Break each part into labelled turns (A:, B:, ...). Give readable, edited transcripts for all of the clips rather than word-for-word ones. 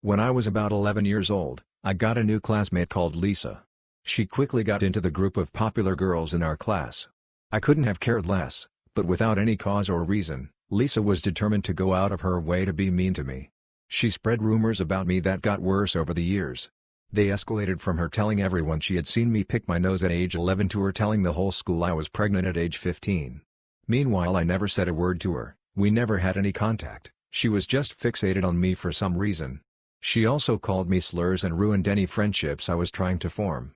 A: When I was about 11 years old, I got a new classmate called Lisa. She quickly got into the group of popular girls in our class. I couldn't have cared less, but without any cause or reason, Lisa was determined to go out of her way to be mean to me. She spread rumors about me that got worse over the years. They escalated from her telling everyone she had seen me pick my nose at age 11 to her telling the whole school I was pregnant at age 15. Meanwhile, I never said a word to her, we never had any contact, she was just fixated on me for some reason. She also called me slurs and ruined any friendships I was trying to form.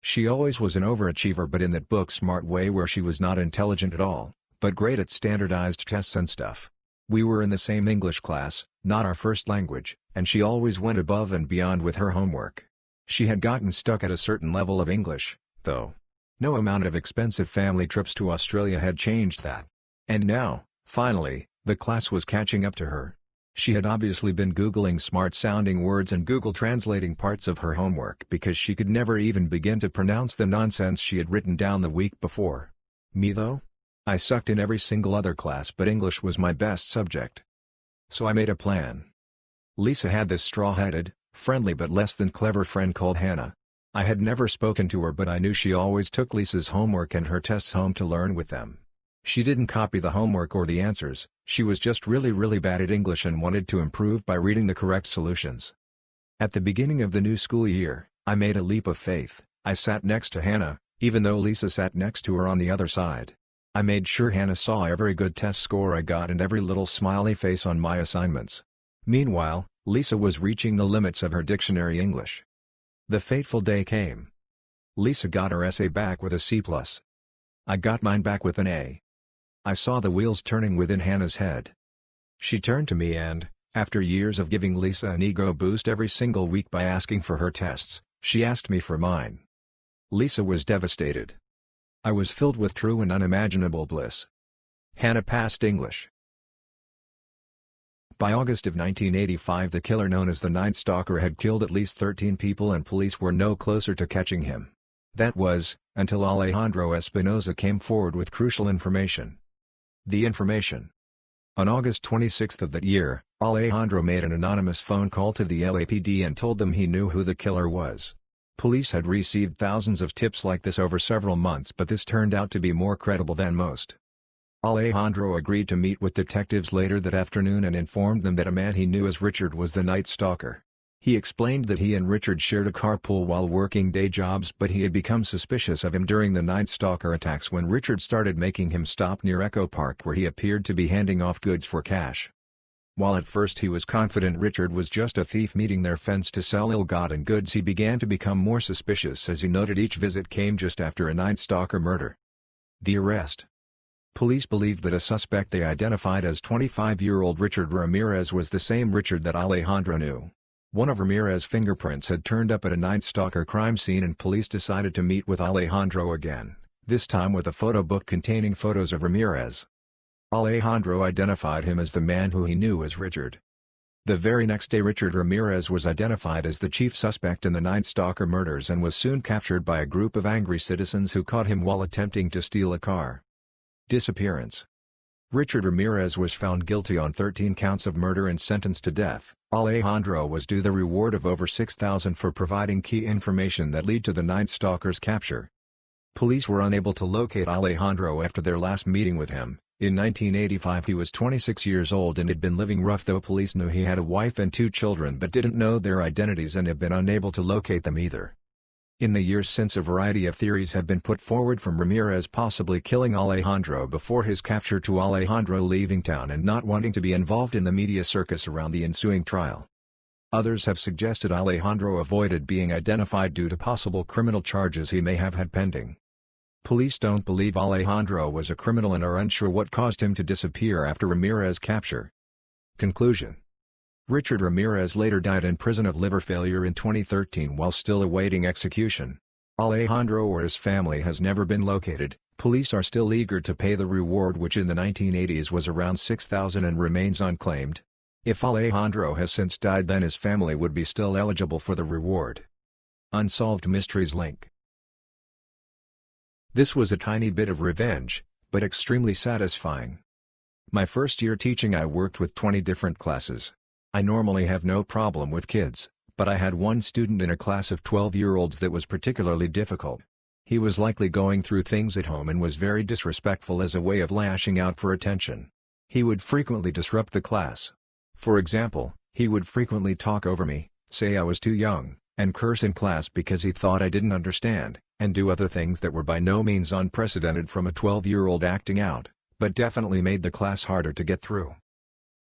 A: She always was an overachiever, but in that book-smart way where she was not intelligent at all, but great at standardized tests and stuff. We were in the same English class, not our first language, and she always went above and beyond with her homework. She had gotten stuck at a certain level of English, though. No amount of expensive family trips to Australia had changed that. And now, finally, the class was catching up to her. She had obviously been Googling smart-sounding words and Google translating parts of her homework because she could never even begin to pronounce the nonsense she had written down the week before. Me though? I sucked in every single other class, but English was my best subject. So I made a plan. Lisa had this straw-headed, friendly but less than clever friend called Hannah. I had never spoken to her, but I knew she always took Lisa's homework and her tests home to learn with them. She didn't copy the homework or the answers, she was just really bad at English and wanted to improve by reading the correct solutions. At the beginning of the new school year, I made a leap of faith. I sat next to Hannah, even though Lisa sat next to her on the other side. I made sure Hannah saw every good test score I got and every little smiley face on my assignments. Meanwhile, Lisa was reaching the limits of her dictionary English. The fateful day came. Lisa got her essay back with a C+. I got mine back with an A. I saw the wheels turning within Hannah's head. She turned to me and, after years of giving Lisa an ego boost every single week by asking for her tests, she asked me for mine. Lisa was devastated. I was filled with true and unimaginable bliss. Hannah passed English. By August of 1985, the killer known as the Night Stalker had killed at least 13 people and police were no closer to catching him. That was, until Alejandro Espinosa came forward with crucial information. The information. On August 26 of that year, Alejandro made an anonymous phone call to the LAPD and told them he knew who the killer was. Police had received thousands of tips like this over several months, but this turned out to be more credible than most. Alejandro agreed to meet with detectives later that afternoon and informed them that a man he knew as Richard was the Night Stalker. He explained that he and Richard shared a carpool while working day jobs, but he had become suspicious of him during the Night Stalker attacks when Richard started making him stop near Echo Park, where he appeared to be handing off goods for cash. While at first he was confident Richard was just a thief meeting their fence to sell ill-gotten goods, he began to become more suspicious as he noted each visit came just after a Night Stalker murder. The arrest. Police believed that a suspect they identified as 25-year-old Richard Ramirez was the same Richard that Alejandro knew. One of Ramirez's fingerprints had turned up at a Night Stalker crime scene and police decided to meet with Alejandro again, this time with a photo book containing photos of Ramirez. Alejandro identified him as the man who he knew as Richard. The very next day, Richard Ramirez was identified as the chief suspect in the Night Stalker murders and was soon captured by a group of angry citizens who caught him while attempting to steal a car. Disappearance. Richard Ramirez was found guilty on 13 counts of murder and sentenced to death. Alejandro was due the reward of over $6,000 for providing key information that led to the Night Stalker's capture. Police were unable to locate Alejandro after their last meeting with him. In 1985 he was 26 years old and had been living rough, though police knew he had a wife and 2 children but didn't know their identities and have been unable to locate them either. In the years since, a variety of theories have been put forward, from Ramirez possibly killing Alejandro before his capture to Alejandro leaving town and not wanting to be involved in the media circus around the ensuing trial. Others have suggested Alejandro avoided being identified due to possible criminal charges he may have had pending. Police don't believe Alejandro was a criminal and are unsure what caused him to disappear after Ramirez's capture. Conclusion. Richard Ramirez later died in prison of liver failure in 2013 while still awaiting execution. Alejandro or his family has never been located. Police are still eager to pay the reward, which in the 1980s was around $6,000 and remains unclaimed. If Alejandro has since died, then his family would be still eligible for the reward. Unsolved Mysteries link. This was a tiny bit of revenge, but extremely satisfying. My first year teaching, I worked with 20 different classes. I normally have no problem with kids, but I had one student in a class of 12-year-olds that was particularly difficult. He was likely going through things at home and was very disrespectful as a way of lashing out for attention. He would frequently disrupt the class. For example, he would frequently talk over me, say I was too young, and curse in class because he thought I didn't understand, and do other things that were by no means unprecedented from a 12-year-old acting out, but definitely made the class harder to get through.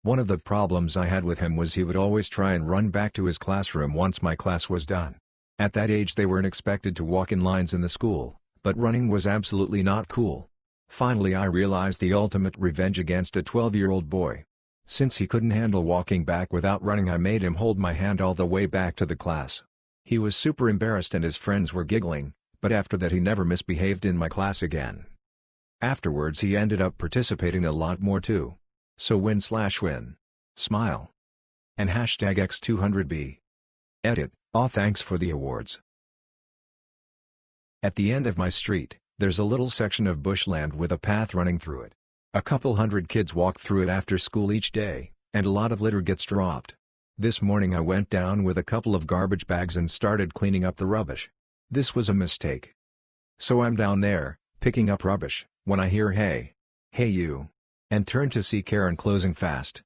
A: One of the problems I had with him was he would always try and run back to his classroom once my class was done. At that age they weren't expected to walk in lines in the school, but running was absolutely not cool. Finally I realized the ultimate revenge against a 12-year-old boy. Since he couldn't handle walking back without running, I made him hold my hand all the way back to the class. He was super embarrassed and his friends were giggling, but after that he never misbehaved in my class again. Afterwards he ended up participating a lot more too. So win/win. Smile. And hashtag X200B. Edit. Aw, thanks for the awards. At the end of my street, there's a little section of bushland with a path running through it. A couple hundred kids walk through it after school each day, and a lot of litter gets dropped. This morning I went down with a couple of garbage bags and started cleaning up the rubbish. This was a mistake. So I'm down there, picking up rubbish, when I hear "Hey. Hey you." And turn to see Karen closing fast.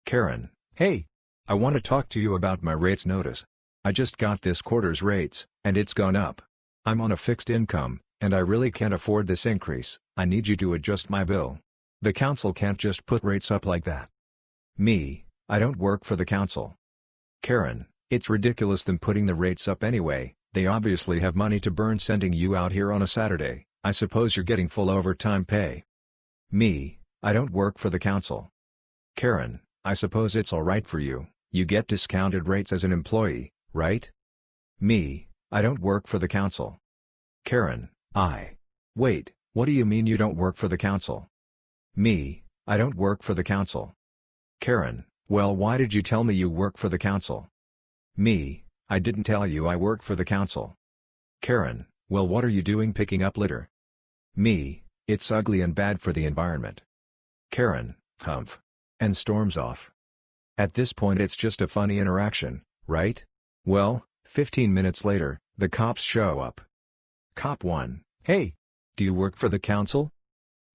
A: Karen: "Hey. I want to talk to you about my rates notice. I just got this quarter's rates, and it's gone up. I'm on a fixed income, and I really can't afford this increase. I need you to adjust my bill. The council can't just put rates up like that." Me: "I don't work for the council." Karen: "It's ridiculous them putting the rates up anyway. They obviously have money to burn sending you out here on a Saturday. I suppose you're getting full overtime pay." Me: "I don't work for the council." Karen: "I suppose it's alright for you, you get discounted rates as an employee, right?" Me: "I don't work for the council." Karen: Wait, what do you mean you don't work for the council?" Me: "I don't work for the council." Karen: "Well, why did you tell me you work for the council?" Me: "I didn't tell you I work for the council." Karen: "Well, what are you doing picking up litter?" Me: "It's ugly and bad for the environment." Karen: "Humph." And storms off. At this point it's just a funny interaction, right? Well, 15 minutes later, the cops show up. Cop 1: "Hey! Do you work for the council?"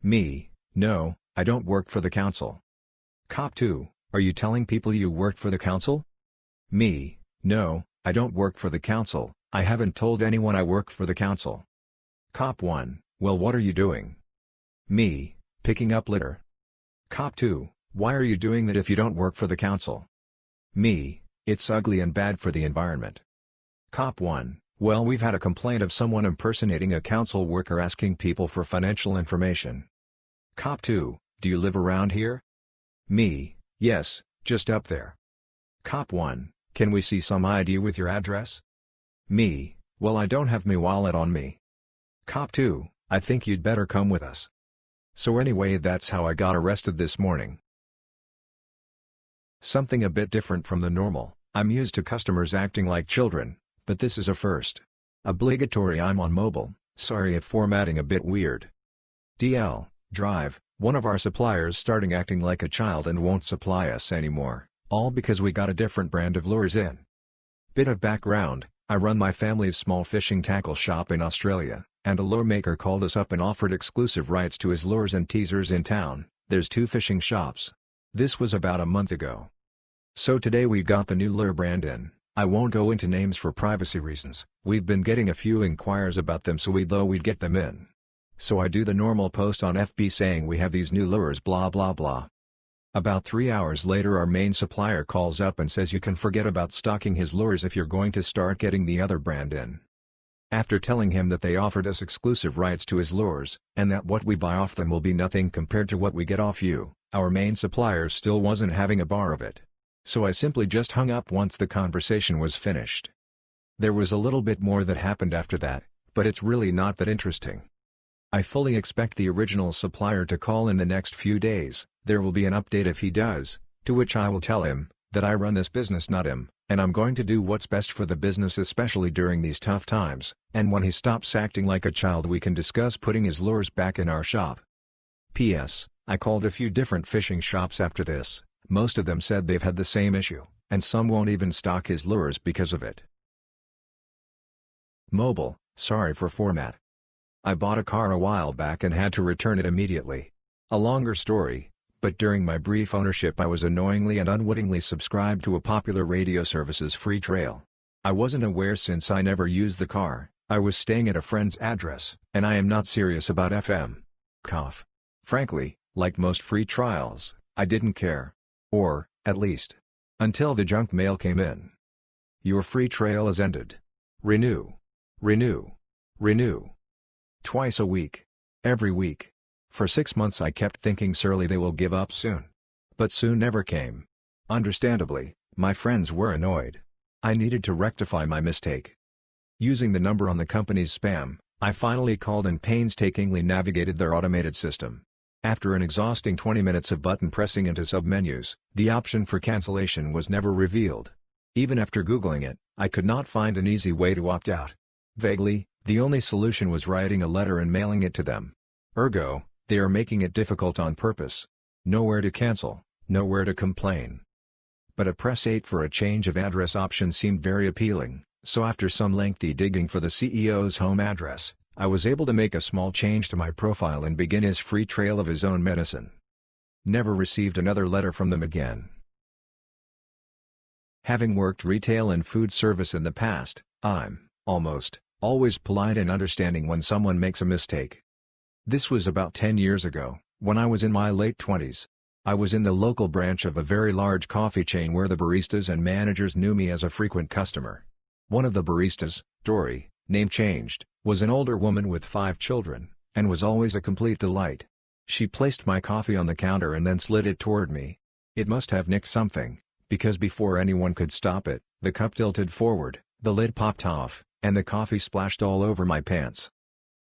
A: Me: "No, I don't work for the council." Cop 2: "Are you telling people you work for the council?" Me: "No, I don't work for the council, I haven't told anyone I work for the council." Cop 1: "Well, what are you doing?" Me: "Picking up litter." Cop 2: "Why are you doing that if you don't work for the council?" Me: "It's ugly and bad for the environment." Cop 1: "Well, we've had a complaint of someone impersonating a council worker asking people for financial information." Cop 2: "Do you live around here?" Me: "Yes, just up there." Cop 1: "Can we see some ID with your address?" Me: "Well, I don't have my wallet on me." Cop 2: "I think you'd better come with us." So anyway, that's how I got arrested this morning. Something a bit different from the normal. I'm used to customers acting like children, but this is a first. Obligatory. I'm on mobile, sorry if formatting a bit weird. DL, Drive, one of our suppliers starting acting like a child and won't supply us anymore, all because we got a different brand of lures in. Bit of background: I run my family's small fishing tackle shop in Australia, and a lure maker called us up and offered exclusive rights to his lures and teasers in town. There's 2 fishing shops. This was about a month ago. So today we got the new lure brand in. I won't go into names for privacy reasons. We've been getting a few inquiries about them, so we thought we'd get them in. So I do the normal post on FB saying we have these new lures blah blah blah. About 3 hours later our main supplier calls up and says you can forget about stocking his lures if you're going to start getting the other brand in. After telling him that they offered us exclusive rights to his lures, and that what we buy off them will be nothing compared to what we get off you, our main supplier still wasn't having a bar of it. So I simply just hung up once the conversation was finished. There was a little bit more that happened after that, but it's really not that interesting. I fully expect the original supplier to call in the next few days. There will be an update if he does, to which I will tell him that I run this business, not him, and I'm going to do what's best for the business, especially during these tough times, and when he stops acting like a child we can discuss putting his lures back in our shop. P.S. I called a few different fishing shops after this. Most of them said they've had the same issue. and some won't even stock his lures because of it. Mobile, sorry for format. I bought a car a while back and had to return it immediately. A longer story, but during my brief ownership I was annoyingly and unwittingly subscribed to a popular radio service's free trial. I wasn't aware since I never used the car. I was staying at a friend's address, and I am not serious about FM. Cough. Frankly, like most free trials, I didn't care. Or, at least, until the junk mail came in. Your free trial is ended. Renew. Renew. Renew. Twice a week. Every week. For 6 months I kept thinking surely they will give up soon. But soon never came. Understandably, my friends were annoyed. I needed to rectify my mistake. Using the number on the company's spam, I finally called and painstakingly navigated their automated system. After an exhausting 20 minutes of button pressing into submenus, the option for cancellation was never revealed. Even after Googling it, I could not find an easy way to opt out. Vaguely, the only solution was writing a letter and mailing it to them. Ergo, they are making it difficult on purpose. Nowhere to cancel, nowhere to complain. But a press 8 for a change of address option seemed very appealing, so after some lengthy digging for the CEO's home address, I was able to make a small change to my profile and begin his free trail of his own medicine. Never received another letter from them again. Having worked retail and food service in the past, I'm, almost, always polite and understanding when someone makes a mistake. This was about 10 years ago, when I was in my late 20s. I was in the local branch of a very large coffee chain where the baristas and managers knew me as a frequent customer. One of the baristas, Dory, name changed, was an older woman with 5 children, and was always a complete delight. She placed my coffee on the counter and then slid it toward me. It must have nicked something, because before anyone could stop it, the cup tilted forward, the lid popped off, and the coffee splashed all over my pants.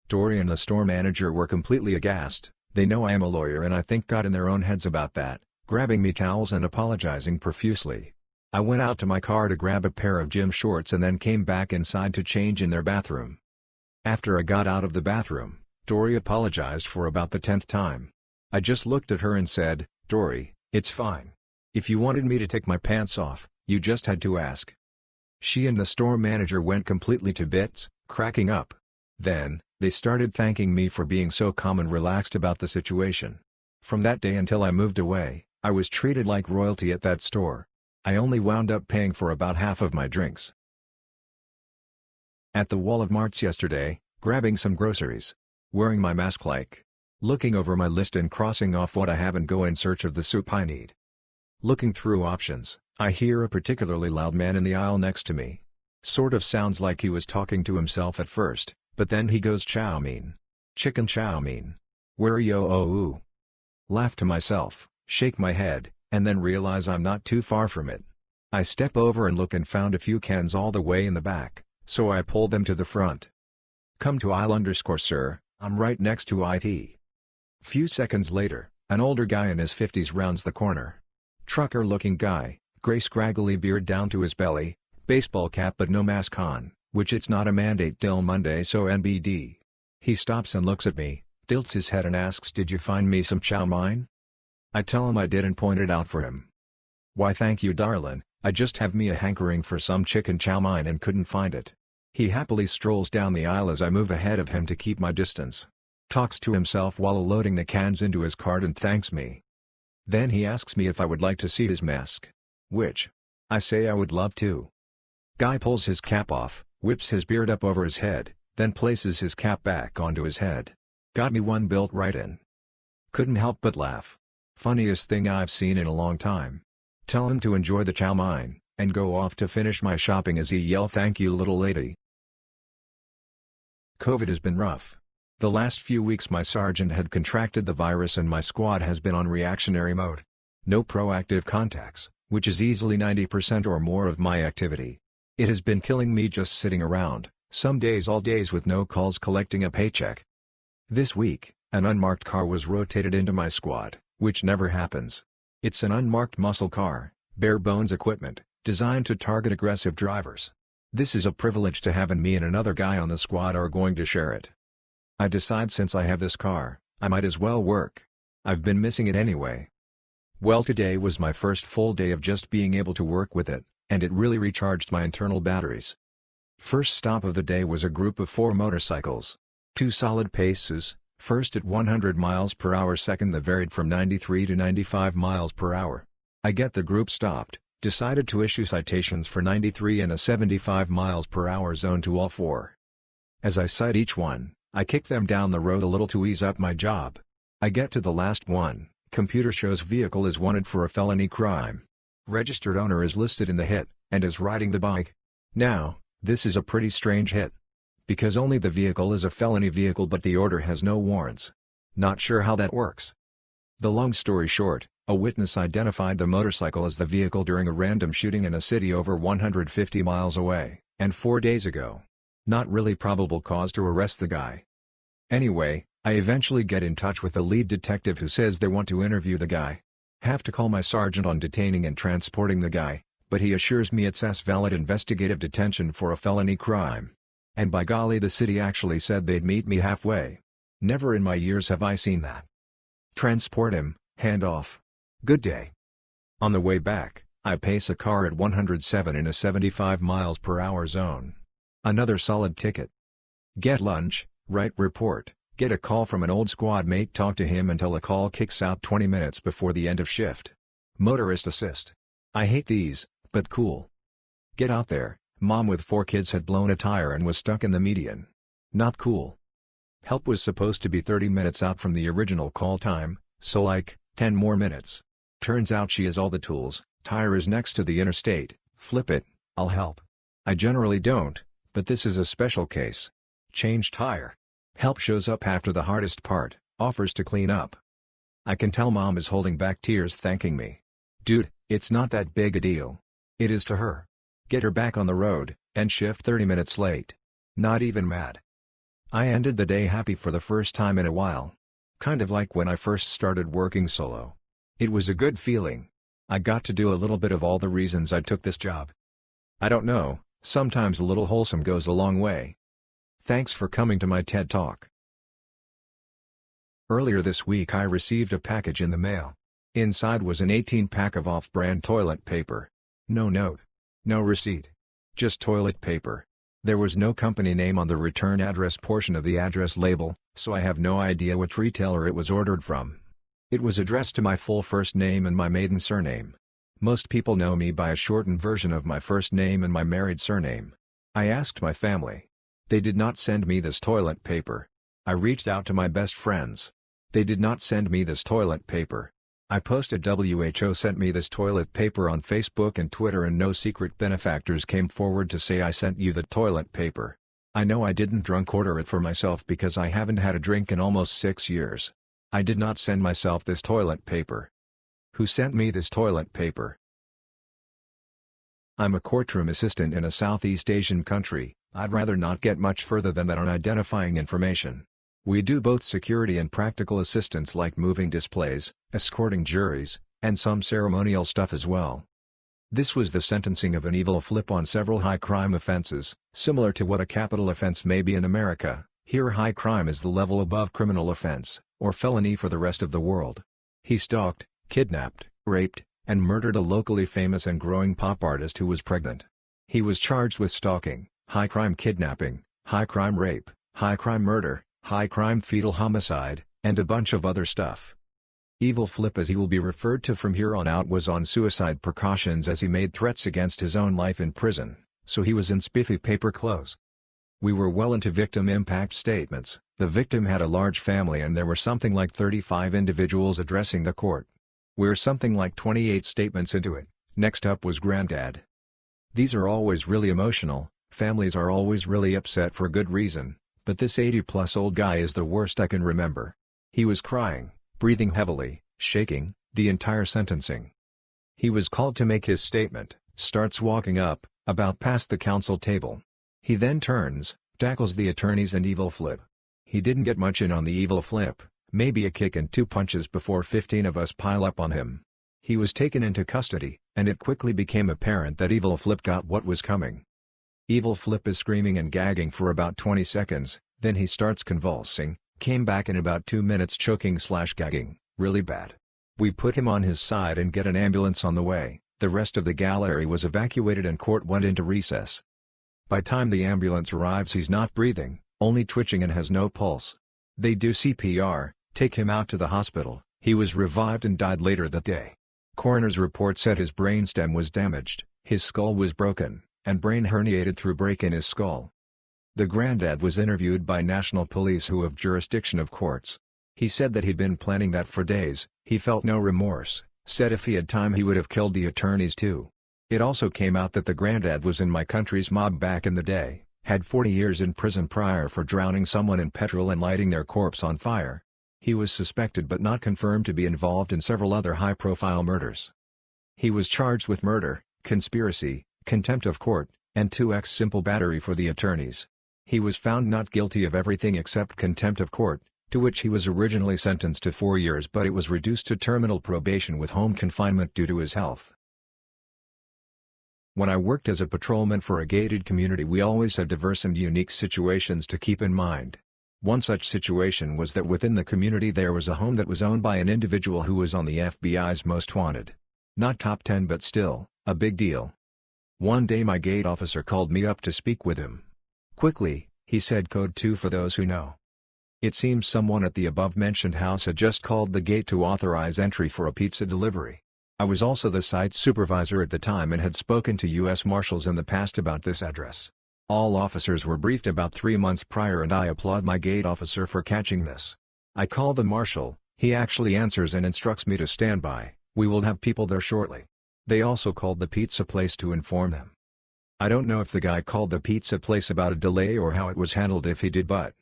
A: Dory and the store manager were completely aghast. They know I am a lawyer and I think got in their own heads about that, grabbing me towels and apologizing profusely. I went out to my car to grab a pair of gym shorts and then came back inside to change in their bathroom. After I got out of the bathroom, Dory apologized for about the 10th time. I just looked at her and said, "Dory, it's fine. If you wanted me to take my pants off, you just had to ask." She and the store manager went completely to bits, cracking up. Then, they started thanking me for being so calm and relaxed about the situation. From that day until I moved away, I was treated like royalty at that store. I only wound up paying for about half of my drinks. At the wall of Marts yesterday, grabbing some groceries. Wearing my mask looking over my list and crossing off what I have and go in search of the soup I need. Looking through options, I hear a particularly loud man in the aisle next to me. Sort of sounds like he was talking to himself at first, but then he goes chow mein. Chicken chow mein. Where yo oh ooh. Laugh to myself, shake my head, and then realize I'm not too far from it. I step over and look and found a few cans all the way in the back, so I pull them to the front. Come to aisle _sir, I'm right next to IT. Few seconds later, an older guy in his 50s rounds the corner. Trucker-looking guy, gray scraggly beard down to his belly, baseball cap but no mask on, which it's not a mandate till Monday so NBD. He stops and looks at me, tilts his head and asks, "Did you find me some chow mein?" I tell him I did and point it out for him. "Why thank you darlin', I just have me a hankering for some chicken chow mein and couldn't find it." He happily strolls down the aisle as I move ahead of him to keep my distance. Talks to himself while loading the cans into his cart and thanks me. Then he asks me if I would like to see his mask. Which I say I would love to. Guy pulls his cap off, whips his beard up over his head, then places his cap back onto his head. Got me one built right in. Couldn't help but laugh. Funniest thing I've seen in a long time. Tell him to enjoy the chow mein, and go off to finish my shopping as he yell, "Thank you little lady." COVID has been rough. The last few weeks my sergeant had contracted the virus and my squad has been on reactionary mode. No proactive contacts, which is easily 90% or more of my activity. It has been killing me just sitting around, some days all days with no calls collecting a paycheck. This week, an unmarked car was rotated into my squad, which never happens. It's an unmarked muscle car, bare bones equipment, designed to target aggressive drivers. This is a privilege to have, and me and another guy on the squad are going to share it. I decide since I have this car, I might as well work. I've been missing it anyway. Well, today was my first full day of just being able to work with it, and it really recharged my internal batteries. First stop of the day was a group of 4 motorcycles. 2 solid paces, first at 100 miles per hour, second that varied from 93 to 95 miles per hour. I get the group stopped, decided to issue citations for 93 and a 75 miles per hour zone to all 4. As I cite each one, I kick them down the road a little to ease up my job. I get to the last one. Computer shows vehicle is wanted for a felony crime. Registered owner is listed in the hit, and is riding the bike. Now, this is a pretty strange hit. Because only the vehicle is a felony vehicle but the order has no warrants. Not sure how that works. The long story short, a witness identified the motorcycle as the vehicle during a random shooting in a city over 150 miles away, and 4 days ago. Not really probable cause to arrest the guy. Anyway, I eventually get in touch with the lead detective who says they want to interview the guy. Have to call my sergeant on detaining and transporting the guy, but he assures me it's valid investigative detention for a felony crime. And by golly, the city actually said they'd meet me halfway. Never in my years have I seen that. Transport him, hand off. Good day. On the way back, I pace a car at 107 in a 75 miles per hour zone. Another solid ticket. Get lunch, write report. Get a call from an old squad mate, talk to him until the call kicks out 20 minutes before the end of shift. Motorist assist. I hate these, but cool. Get out there, mom with 4 kids had blown a tire and was stuck in the median. Not cool. Help was supposed to be 30 minutes out from the original call time, so like, 10 more minutes. Turns out she has all the tools, tire is next to the interstate, flip it, I'll help. I generally don't, but this is a special case. Change tire. Help shows up after the hardest part, offers to clean up. I can tell mom is holding back tears thanking me. Dude, it's not that big a deal. It is to her. Get her back on the road, and shift 30 minutes late. Not even mad. I ended the day happy for the first time in a while. Kind of like when I first started working solo. It was a good feeling. I got to do a little bit of all the reasons I took this job. I don't know, sometimes a little wholesome goes a long way. Thanks for coming to my TED Talk. Earlier this week I received a package in the mail. Inside was an 18-pack of off-brand toilet paper. No note. No receipt. Just toilet paper. There was no company name on the return address portion of the address label, so I have no idea which retailer it was ordered from. It was addressed to my full first name and my maiden surname. Most people know me by a shortened version of my first name and my married surname. I asked my family. They did not send me this toilet paper. I reached out to my best friends. They did not send me this toilet paper. I posted WHO sent me this toilet paper on Facebook and Twitter and no secret benefactors came forward to say I sent you the toilet paper. I know I didn't drunk order it for myself because I haven't had a drink in almost 6 years. I did not send myself this toilet paper. Who sent me this toilet paper? I'm a courtroom assistant in a Southeast Asian country. I'd rather not get much further than that on identifying information. We do both security and practical assistance like moving displays, escorting juries, and some ceremonial stuff as well. This was the sentencing of an evil flip on several high crime offenses, similar to what a capital offense may be in America. Here high crime is the level above criminal offense, or felony for the rest of the world. He stalked, kidnapped, raped, and murdered a locally famous and growing pop artist who was pregnant. He was charged with stalking, high crime kidnapping, high crime rape, high crime murder, high crime fetal homicide, and a bunch of other stuff. Evil Flip, as he will be referred to from here on out, was on suicide precautions as he made threats against his own life in prison, so he was in spiffy paper clothes. We were well into victim impact statements. The victim had a large family and there were something like 35 individuals addressing the court. We're something like 28 statements into it. Next up was Granddad. These are always really emotional, families are always really upset for good reason, but this 80-plus-old guy is the worst I can remember. He was crying, breathing heavily, shaking, the entire sentencing. He was called to make his statement, starts walking up, about past the counsel table. He then turns, tackles the attorneys and Evil Flip. He didn't get much in on the Evil Flip, maybe a kick and 2 punches before 15 of us pile up on him. He was taken into custody, and it quickly became apparent that Evil Flip got what was coming. Evil Flip is screaming and gagging for about 20 seconds, then he starts convulsing, came back in about 2 minutes choking/gagging, really bad. We put him on his side and get an ambulance on the way. The rest of the gallery was evacuated and court went into recess. By time the ambulance arrives he's not breathing, only twitching and has no pulse. They do CPR, take him out to the hospital. He was revived and died later that day. Coroner's report said his brainstem was damaged, his skull was broken, and brain herniated through break in his skull. The granddad was interviewed by national police who have jurisdiction of courts. He said that he'd been planning that for days, he felt no remorse, said if he had time he would have killed the attorneys too. It also came out that the granddad was in my country's mob back in the day, had 40 years in prison prior for drowning someone in petrol and lighting their corpse on fire. He was suspected but not confirmed to be involved in several other high-profile murders. He was charged with murder, conspiracy, contempt of court, and 2x simple battery for the attorneys. He was found not guilty of everything except contempt of court, to which he was originally sentenced to 4 years but it was reduced to terminal probation with home confinement due to his health. When I worked as a patrolman for a gated community we always had diverse and unique situations to keep in mind. One such situation was that within the community there was a home that was owned by an individual who was on the FBI's most wanted. Not top 10 but still, a big deal. One day my gate officer called me up to speak with him. Quickly, he said code 2 for those who know. It seems someone at the above-mentioned house had just called the gate to authorize entry for a pizza delivery. I was also the site supervisor at the time and had spoken to U.S. Marshals in the past about this address. All officers were briefed about 3 months prior and I applaud my gate officer for catching this. I call the marshal, he actually answers and instructs me to stand by, we will have people there shortly. They also called the pizza place to inform them. I don't know if the guy called the pizza place about a delay or how it was handled if he did but.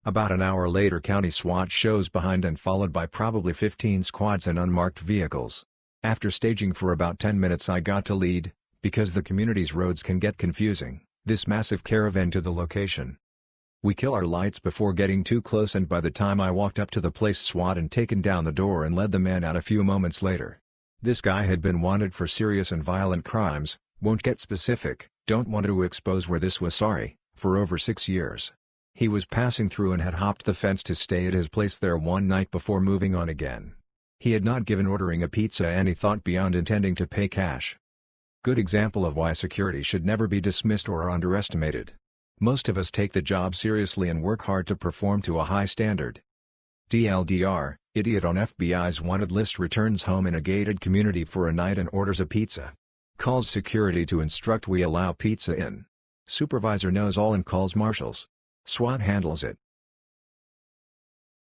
A: About an hour later county SWAT shows behind and followed by probably 15 squads and unmarked vehicles. After staging for about 10 minutes I got to lead, because the community's roads can get confusing, this massive caravan to the location. We kill our lights before getting too close and by the time I walked up to the place SWAT and taken down the door and led the man out a few moments later. This guy had been wanted for serious and violent crimes, won't get specific, don't want to expose where this was for over 6 years. He was passing through and had hopped the fence to stay at his place there one night before moving on again. He had not given ordering a pizza any thought beyond intending to pay cash. Good example of why security should never be dismissed or underestimated. Most of us take the job seriously and work hard to perform to a high standard. TLDR, idiot on FBI's wanted list returns home in a gated community for a night and orders a pizza. Calls security to instruct we allow pizza in. Supervisor knows all and calls marshals. SWAT handles it.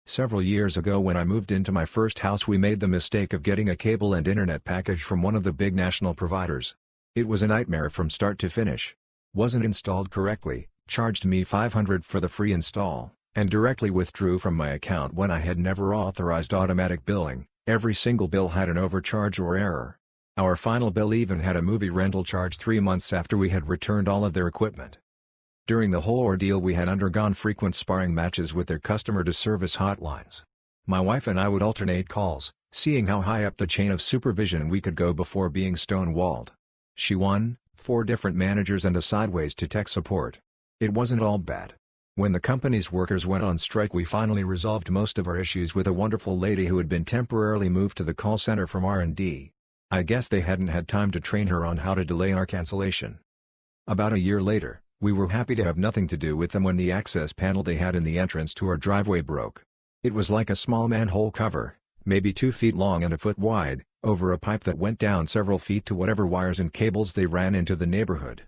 A: Several years ago when I moved into my first house we made the mistake of getting a cable and internet package from one of the big national providers. It was a nightmare from start to finish. Wasn't installed correctly, charged me $500 for the free install, and directly withdrew from my account when I had never authorized automatic billing. Every single bill had an overcharge or error. Our final bill even had a movie rental charge 3 months after we had returned all of their equipment. During the whole ordeal we had undergone frequent sparring matches with their customer-to-service hotlines. My wife and I would alternate calls, seeing how high up the chain of supervision we could go before being stonewalled. She won, 4 different managers and a sideways to tech support. It wasn't all bad. When the company's workers went on strike we finally resolved most of our issues with a wonderful lady who had been temporarily moved to the call center from R&D. I guess they hadn't had time to train her on how to delay our cancellation. About a year later, we were happy to have nothing to do with them when the access panel they had in the entrance to our driveway broke. It was like a small manhole cover, maybe 2 feet long and a foot wide, over a pipe that went down several feet to whatever wires and cables they ran into the neighborhood.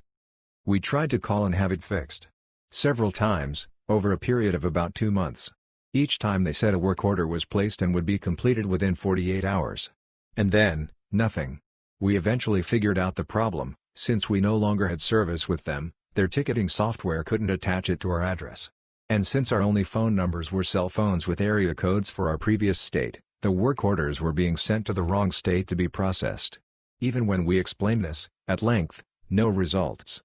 A: We tried to call and have it fixed. Several times, over a period of about 2 months. Each time they said a work order was placed and would be completed within 48 hours. And then, nothing. We eventually figured out the problem, since we no longer had service with them, their ticketing software couldn't attach it to our address. And since our only phone numbers were cell phones with area codes for our previous state, the work orders were being sent to the wrong state to be processed. Even when we explained this, at length, no results.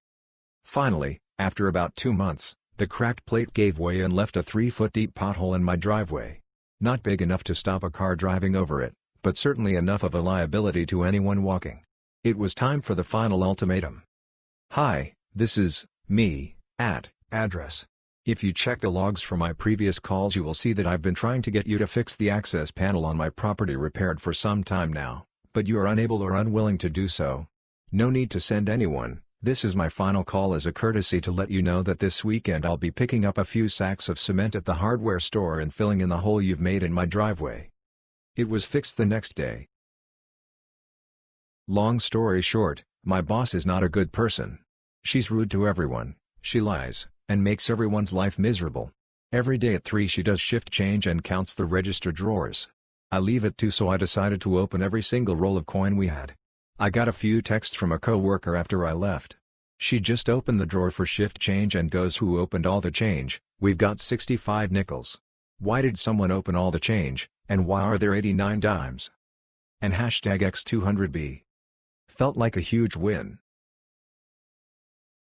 A: Finally, after about 2 months, the cracked plate gave way and left a 3-foot deep pothole in my driveway. Not big enough to stop a car driving over it, but certainly enough of a liability to anyone walking. It was time for the final ultimatum. Hi, this is me, at address. If you check the logs from my previous calls, you will see that I've been trying to get you to fix the access panel on my property repaired for some time now, but you are unable or unwilling to do so. No need to send anyone. This is my final call as a courtesy to let you know that this weekend I'll be picking up a few sacks of cement at the hardware store and filling in the hole you've made in my driveway. It was fixed the next day. Long story short, my boss is not a good person. She's rude to everyone, she lies, and makes everyone's life miserable. Every day at 3 she does shift change and counts the register drawers. I leave at 2, so I decided to open every single roll of coin we had. I got a few texts from a co-worker after I left. She just opened the drawer for shift change and goes, "Who opened all the change? We've got 65 nickels. Why did someone open all the change, and why are there 89 dimes?" And #X200B. Felt like a huge win.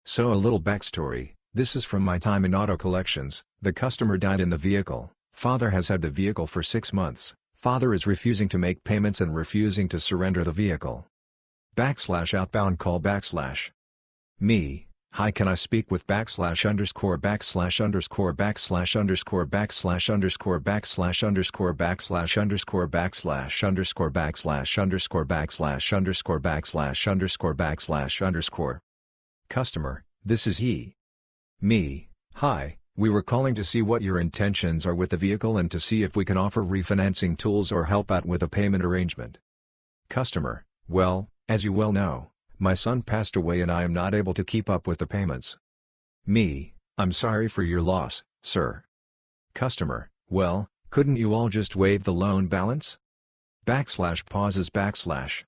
A: So a little backstory, this is from my time in auto collections. The customer died in the vehicle. Father has had the vehicle for 6 months. Father is refusing to make payments and refusing to surrender the vehicle. /outbound call /me, "Hi, can I speak with /___________________________________________________________________________________________________ Customer, this is he. Me, "Hi, we were calling to see what your intentions are with the vehicle and to see if we can offer refinancing tools or help out with a payment arrangement." Customer, "Well, as you well know, my son passed away and I am not able to keep up with the payments." Me, "I'm sorry for your loss, sir." Customer, "Well, couldn't you all just waive the loan balance?" /pauses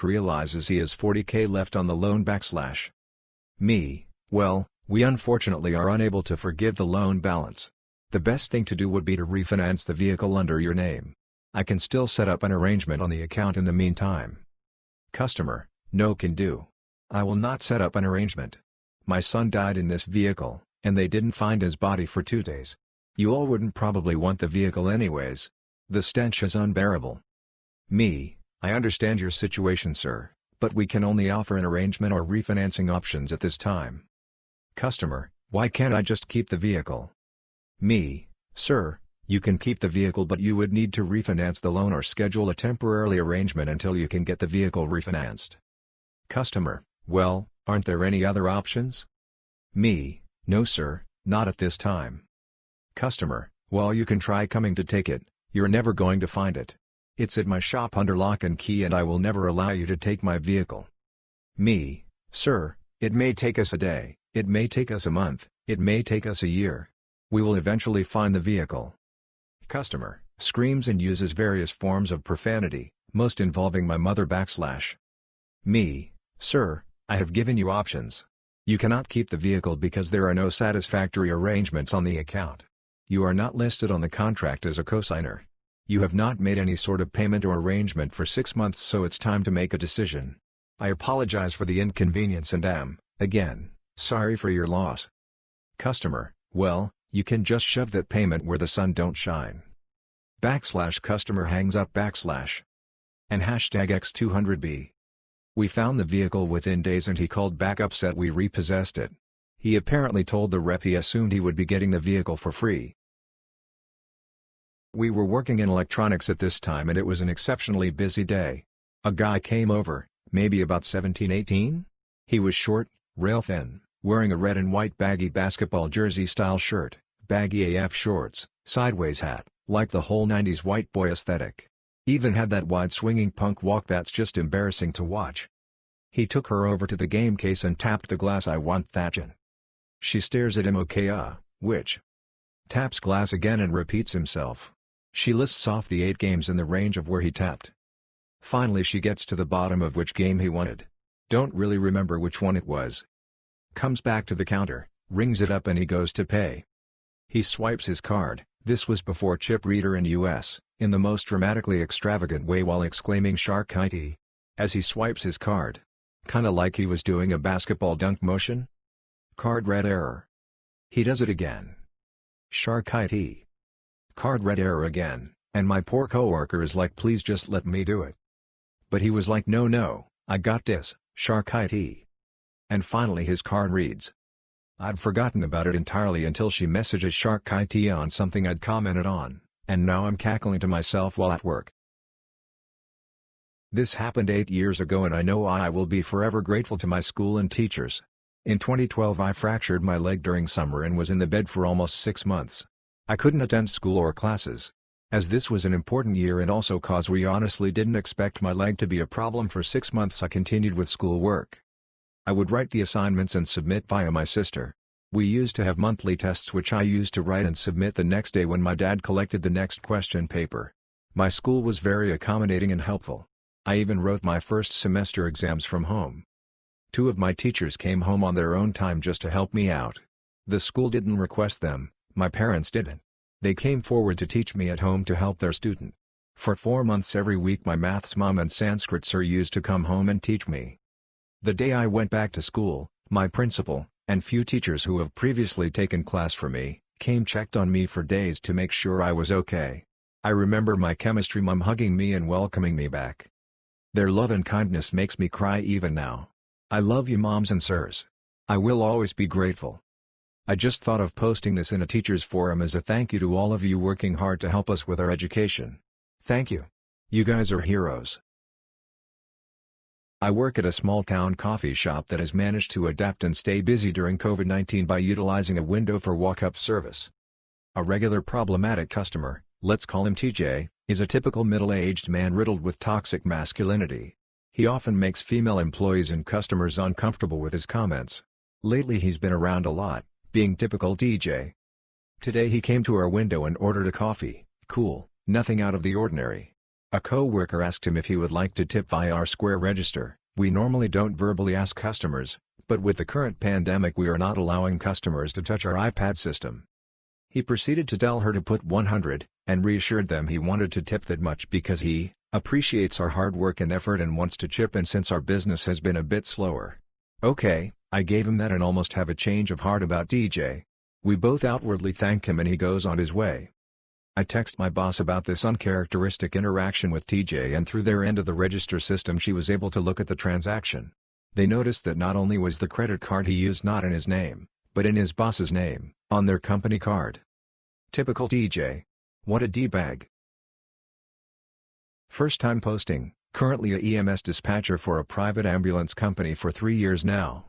A: / realizes he has 40K left on the loan / Me, "Well, we unfortunately are unable to forgive the loan balance. The best thing to do would be to refinance the vehicle under your name. I can still set up an arrangement on the account in the meantime." Customer, "No can do. I will not set up an arrangement. My son died in this vehicle, and they didn't find his body for 2 days. You all wouldn't probably want the vehicle anyways. The stench is unbearable." Me, "I understand your situation, sir, but we can only offer an arrangement or refinancing options at this time." Customer, "Why can't I just keep the vehicle?" Me, "Sir, you can keep the vehicle, but you would need to refinance the loan or schedule a temporary arrangement until you can get the vehicle refinanced." Customer, "Well, aren't there any other options?" Me, "No sir, not at this time." Customer, "Well, you can try coming to take it. You're never going to find it. It's at my shop under lock and key and I will never allow you to take my vehicle." Me, "Sir, it may take us a day, it may take us a month, it may take us a year. We will eventually find the vehicle." Customer, screams and uses various forms of profanity, most involving my mother / Me, "Sir, I have given you options. You cannot keep the vehicle because there are no satisfactory arrangements on the account. You are not listed on the contract as a cosigner. You have not made any sort of payment or arrangement for 6 months, so it's time to make a decision. I apologize for the inconvenience and am, again, sorry for your loss." Customer, "Well, you can just shove that payment where the sun don't shine." Customer hangs up / and #X200B. We found the vehicle within days and he called back upset we repossessed it. He apparently told the rep he assumed he would be getting the vehicle for free. We were working in electronics at this time and it was an exceptionally busy day. A guy came over, maybe about 17-18? He was short, rail thin, wearing a red and white baggy basketball jersey style shirt, baggy AF shorts, sideways hat, like the whole 90s white boy aesthetic. Even had that wide swinging punk walk that's just embarrassing to watch. He took her over to the game case and tapped the glass. "I want thatchin'." She stares at him. "Okay, which?" Taps glass again and repeats himself. She lists off the 8 games in the range of where he tapped. Finally she gets to the bottom of which game he wanted. Don't really remember which one it was. Comes back to the counter, rings it up and he goes to pay. He swipes his card, this was before chip reader in US, in the most dramatically extravagant way while exclaiming "Shark IT" as he swipes his card. Kinda like he was doing a basketball dunk motion. Card read error. He does it again. "Shark IT." Card read error again, and my poor coworker is like, "Please just let me do it." But he was like, "No, I got this, Shark IT." And finally his card reads. I'd forgotten about it entirely until she messages Shark IT on something I'd commented on, and now I'm cackling to myself while at work. This happened 8 years ago and I know I will be forever grateful to my school and teachers. In 2012 I fractured my leg during summer and was in the bed for almost 6 months. I couldn't attend school or classes. As this was an important year and also cause we honestly didn't expect my leg to be a problem for 6 months, I continued with school work. I would write the assignments and submit via my sister. We used to have monthly tests which I used to write and submit the next day when my dad collected the next question paper. My school was very accommodating and helpful. I even wrote my first semester exams from home. 2 of my teachers came home on their own time just to help me out. The school didn't request them, my parents didn't. They came forward to teach me at home to help their student. For 4 months every week my maths mom and Sanskrit sir used to come home and teach me. The day I went back to school, my principal, and few teachers who have previously taken class for me, checked on me for days to make sure I was okay. I remember my chemistry mom hugging me and welcoming me back. Their love and kindness makes me cry even now. I love you moms and sirs. I will always be grateful. I just thought of posting this in a teachers forum as a thank you to all of you working hard to help us with our education. Thank you. You guys are heroes. I work at a small-town coffee shop that has managed to adapt and stay busy during COVID-19 by utilizing a window for walk-up service. A regular problematic customer, let's call him TJ, is a typical middle-aged man riddled with toxic masculinity. He often makes female employees and customers uncomfortable with his comments. Lately he's been around a lot, being typical TJ. Today he came to our window and ordered a coffee, cool, nothing out of the ordinary. A co-worker asked him if he would like to tip via our Square register. We normally don't verbally ask customers, but with the current pandemic we are not allowing customers to touch our iPad system. He proceeded to tell her to put 100, and reassured them he wanted to tip that much because he appreciates our hard work and effort and wants to chip in since our business has been a bit slower. Okay, I gave him that and almost have a change of heart about TJ. We both outwardly thank him and he goes on his way. I text my boss about this uncharacteristic interaction with TJ and through their end of the register system she was able to look at the transaction. They noticed that not only was the credit card he used not in his name, but in his boss's name, on their company card. Typical TJ. What a D-bag. First time posting, currently a EMS dispatcher for a private ambulance company for 3 years now.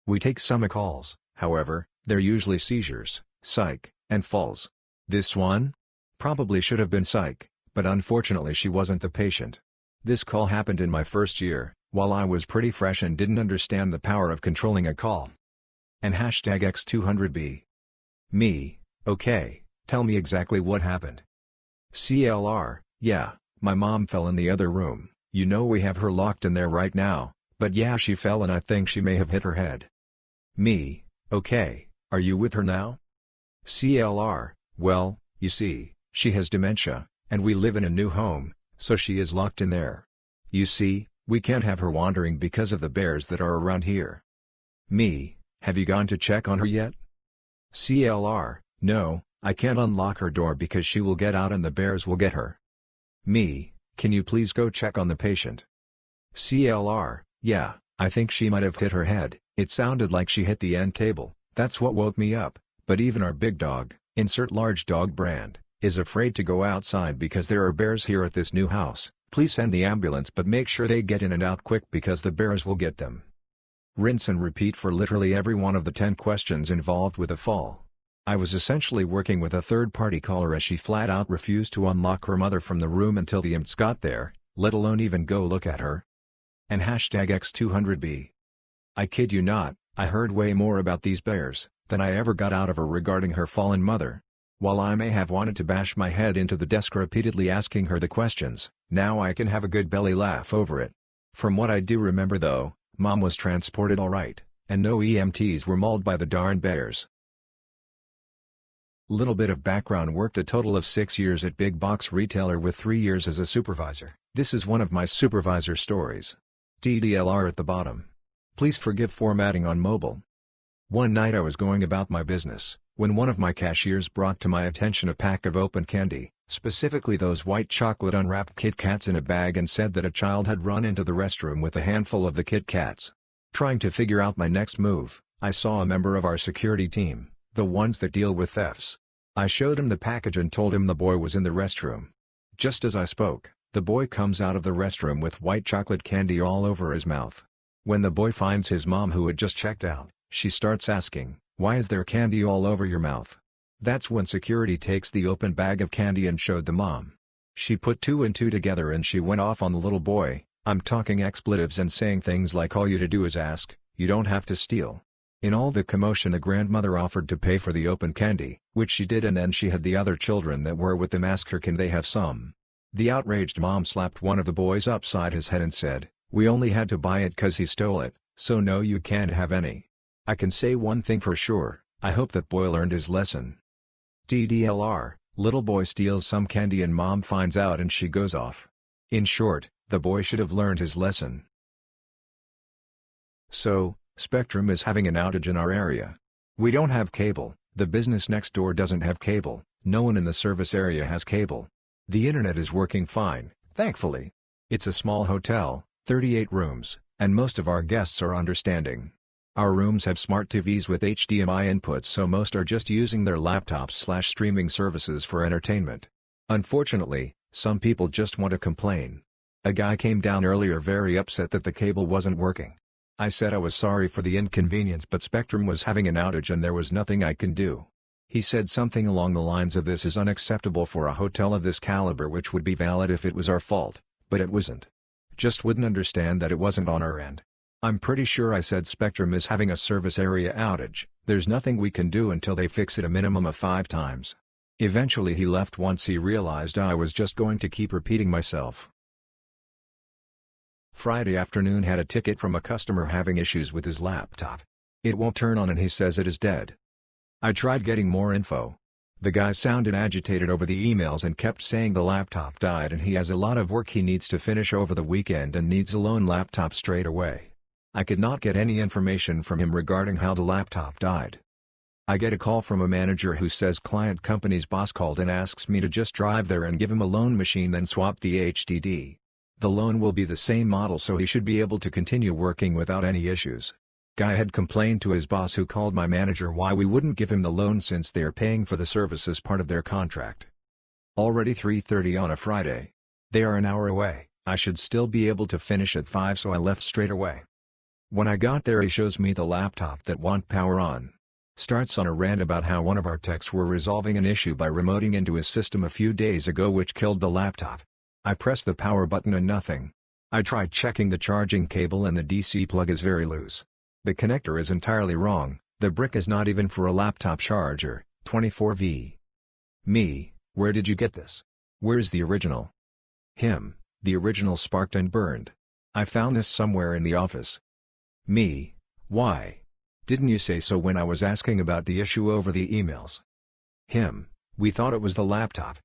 A: We take some calls, however, they're usually seizures, psych, and falls. This one? Probably should have been psych, but unfortunately she wasn't the patient. This call happened in my first year, while I was pretty fresh and didn't understand the power of controlling a call. And #X200B. Me, okay, tell me exactly what happened. CLR, yeah, my mom fell in the other room, you know we have her locked in there right now, but yeah she fell and I think she may have hit her head. Me, okay, are you with her now? CLR, well, you see, she has dementia, and we live in a new home, so she is locked in there. You see, we can't have her wandering because of the bears that are around here. Me, have you gone to check on her yet? CLR, no, I can't unlock her door because she will get out and the bears will get her. Me, can you please go check on the patient? CLR, yeah, I think she might have hit her head, it sounded like she hit the end table, that's what woke me up, but even our big dog, insert large dog brand, is afraid to go outside because there are bears here at this new house. Please send the ambulance but make sure they get in and out quick because the bears will get them. Rinse and repeat for literally every one of the 10 questions involved with a fall. I was essentially working with a third-party caller as she flat out refused to unlock her mother from the room until the imps got there, let alone even go look at her. And #X200B. I kid you not, I heard way more about these bears than I ever got out of her regarding her fallen mother. While I may have wanted to bash my head into the desk repeatedly asking her the questions, now I can have a good belly laugh over it. From what I do remember though, Mom was transported alright, and no EMTs were mauled by the darn bears. Little bit of background: worked a total of 6 years at big box retailer with 3 years as a supervisor. This is one of my supervisor stories. TDLR at the bottom. Please forgive formatting on mobile. One night I was going about my business, when one of my cashiers brought to my attention a pack of open candy, specifically those white chocolate unwrapped Kit Kats in a bag, and said that a child had run into the restroom with a handful of the Kit Kats. Trying to figure out my next move, I saw a member of our security team, the ones that deal with thefts. I showed him the package and told him the boy was in the restroom. Just as I spoke, the boy comes out of the restroom with white chocolate candy all over his mouth. When the boy finds his mom who had just checked out, she starts asking, "Why is there candy all over your mouth?" That's when security takes the open bag of candy and showed the mom. She put two and two together and she went off on the little boy. I'm talking expletives and saying things like all you to do is ask, you don't have to steal. In all the commotion the grandmother offered to pay for the open candy, which she did, and then she had the other children that were with them ask her can they have some. The outraged mom slapped one of the boys upside his head and said, "We only had to buy it 'cause he stole it, so no you can't have any." I can say one thing for sure, I hope that boy learned his lesson. TDLR, little boy steals some candy and mom finds out and she goes off. In short, the boy should have learned his lesson. So, Spectrum is having an outage in our area. We don't have cable, the business next door doesn't have cable, no one in the service area has cable. The internet is working fine, thankfully. It's a small hotel, 38 rooms, and most of our guests are understanding. Our rooms have smart TVs with HDMI inputs, so most are just using their laptops/streaming services for entertainment. Unfortunately, some people just want to complain. A guy came down earlier very upset that the cable wasn't working. I said I was sorry for the inconvenience, but Spectrum was having an outage and there was nothing I can do. He said something along the lines of "This is unacceptable for a hotel of this caliber," which would be valid if it was our fault, but it wasn't. Just wouldn't understand that it wasn't on our end. I'm pretty sure I said Spectrum is having a service area outage, there's nothing we can do until they fix it a minimum of 5 times. Eventually he left once he realized I was just going to keep repeating myself. Friday afternoon had a ticket from a customer having issues with his laptop. It won't turn on and he says it is dead. I tried getting more info. The guy sounded agitated over the emails and kept saying the laptop died and he has a lot of work he needs to finish over the weekend and needs a loan laptop straight away. I could not get any information from him regarding how the laptop died. I get a call from a manager who says client company's boss called and asks me to just drive there and give him a loan machine, then swap the HDD. The loan will be the same model, so he should be able to continue working without any issues. Guy had complained to his boss, who called my manager, why we wouldn't give him the loan since they are paying for the service as part of their contract. Already 3:30 on a Friday. They are an hour away, I should still be able to finish at 5, so I left straight away. When I got there he shows me the laptop that won't power on. Starts on a rant about how one of our techs were resolving an issue by remoting into his system a few days ago which killed the laptop. I press the power button and nothing. I tried checking the charging cable and the DC plug is very loose. The connector is entirely wrong, the brick is not even for a laptop charger, 24V. Me, where did you get this? Where's the original? Him, the original sparked and burned. I found this somewhere in the office. Me, why? Didn't you say so when I was asking about the issue over the emails? Him, we thought it was the laptop.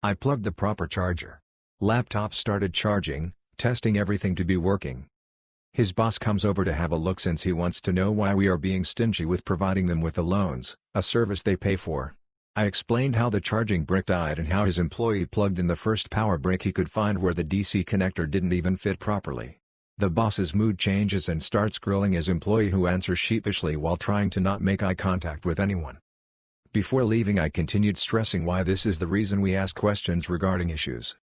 A: I plugged the proper charger. Laptop started charging, testing everything to be working. His boss comes over to have a look since he wants to know why we are being stingy with providing them with the loans, a service they pay for. I explained how the charging brick died and how his employee plugged in the first power brick he could find where the DC connector didn't even fit properly. The boss's mood changes and starts grilling his employee, who answers sheepishly while trying to not make eye contact with anyone. Before leaving I continued stressing why this is the reason we ask questions regarding issues.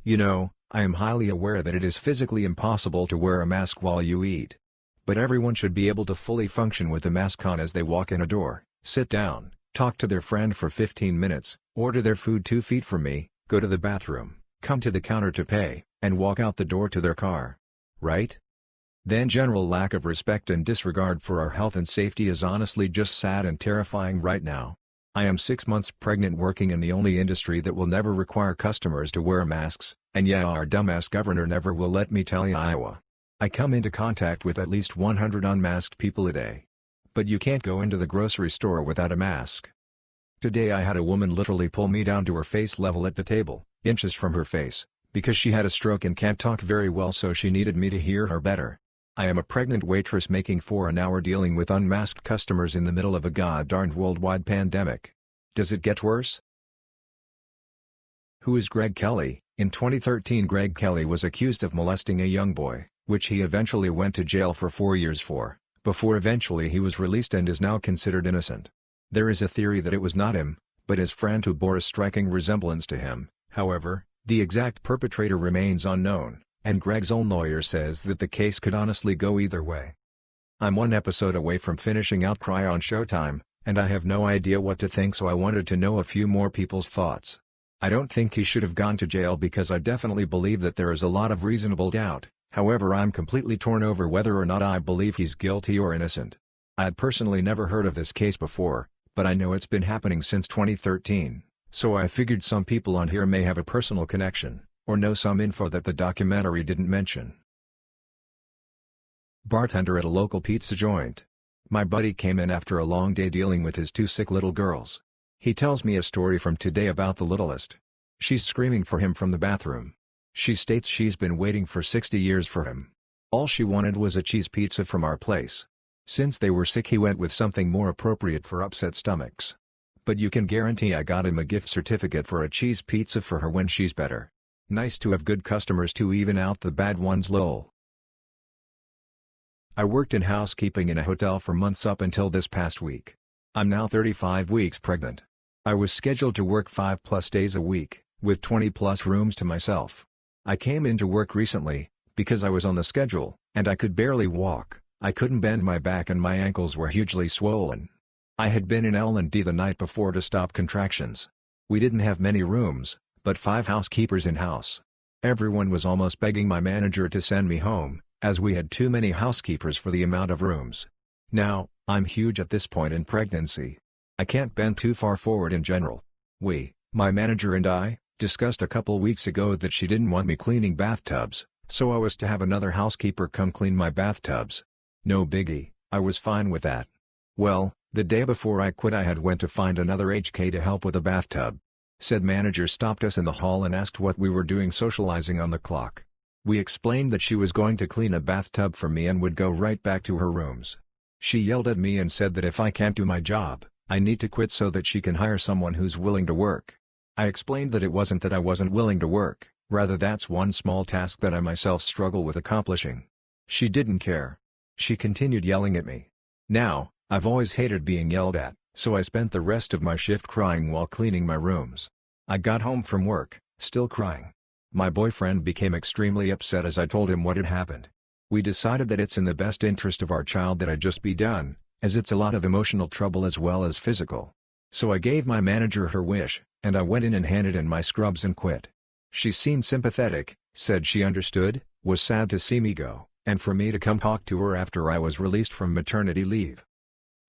A: You know, I am highly aware that it is physically impossible to wear a mask while you eat. But everyone should be able to fully function with a mask on as they walk in a door, sit down, talk to their friend for 15 minutes, order their food 2 feet from me, go to the bathroom, come to the counter to pay, and walk out the door to their car. Right? Then general lack of respect and disregard for our health and safety is honestly just sad and terrifying right now. I am 6 months pregnant working in the only industry that will never require customers to wear masks, and yeah, our dumbass governor never will let me tell you, Iowa. I come into contact with at least 100 unmasked people a day. But you can't go into the grocery store without a mask. Today I had a woman literally pull me down to her face level at the table, inches from her face, because she had a stroke and can't talk very well, so she needed me to hear her better. I am a pregnant waitress making $4 an hour dealing with unmasked customers in the middle of a god-darned worldwide pandemic. Does it get worse? Who is Greg Kelly? In 2013 Greg Kelly was accused of molesting a young boy, which he eventually went to jail for 4 years for. before eventually he was released and is now considered innocent. There is a theory that it was not him, but his friend who bore a striking resemblance to him. However, the exact perpetrator remains unknown, and Greg's own lawyer says that the case could honestly go either way. I'm one episode away from finishing Outcry on Showtime, and I have no idea what to think, so I wanted to know a few more people's thoughts. I don't think he should have gone to jail because I definitely believe that there is a lot of reasonable doubt. However, I'm completely torn over whether or not I believe he's guilty or innocent. I had personally never heard of this case before, but I know it's been happening since 2013, so I figured some people on here may have a personal connection, or know some info that the documentary didn't mention. Bartender at a local pizza joint. My buddy came in after a long day dealing with his 2 sick little girls. He tells me a story from today about the littlest. She's screaming for him from the bathroom. She states she's been waiting for 60 years for him. All she wanted was a cheese pizza from our place. Since they were sick, he went with something more appropriate for upset stomachs. But you can guarantee I got him a gift certificate for a cheese pizza for her when she's better. Nice to have good customers to even out the bad ones, lol. I worked in housekeeping in a hotel for months up until this past week. I'm now 35 weeks pregnant. I was scheduled to work 5+ days a week, with 20+ rooms to myself. I came into work recently, because I was on the schedule, and I could barely walk. I couldn't bend my back and my ankles were hugely swollen. I had been in L&D the night before to stop contractions. We didn't have many rooms, but 5 housekeepers in-house. Everyone was almost begging my manager to send me home, as we had too many housekeepers for the amount of rooms. Now, I'm huge at this point in pregnancy. I can't bend too far forward in general. My manager and I, discussed a couple weeks ago that she didn't want me cleaning bathtubs, so I was to have another housekeeper come clean my bathtubs. No biggie, I was fine with that. Well, the day before I quit I had went to find another HK to help with a bathtub. Said manager stopped us in the hall and asked what we were doing socializing on the clock. We explained that she was going to clean a bathtub for me and would go right back to her rooms. She yelled at me and said that if I can't do my job, I need to quit so that she can hire someone who's willing to work. I explained that it wasn't that I wasn't willing to work, rather that's one small task that I myself struggle with accomplishing. She didn't care. She continued yelling at me. Now, I've always hated being yelled at, so I spent the rest of my shift crying while cleaning my rooms. I got home from work, still crying. My boyfriend became extremely upset as I told him what had happened. We decided that it's in the best interest of our child that I just be done, as it's a lot of emotional trouble as well as physical. So I gave my manager her wish, and I went in and handed in my scrubs and quit. She seemed sympathetic, said she understood, was sad to see me go, and for me to come talk to her after I was released from maternity leave.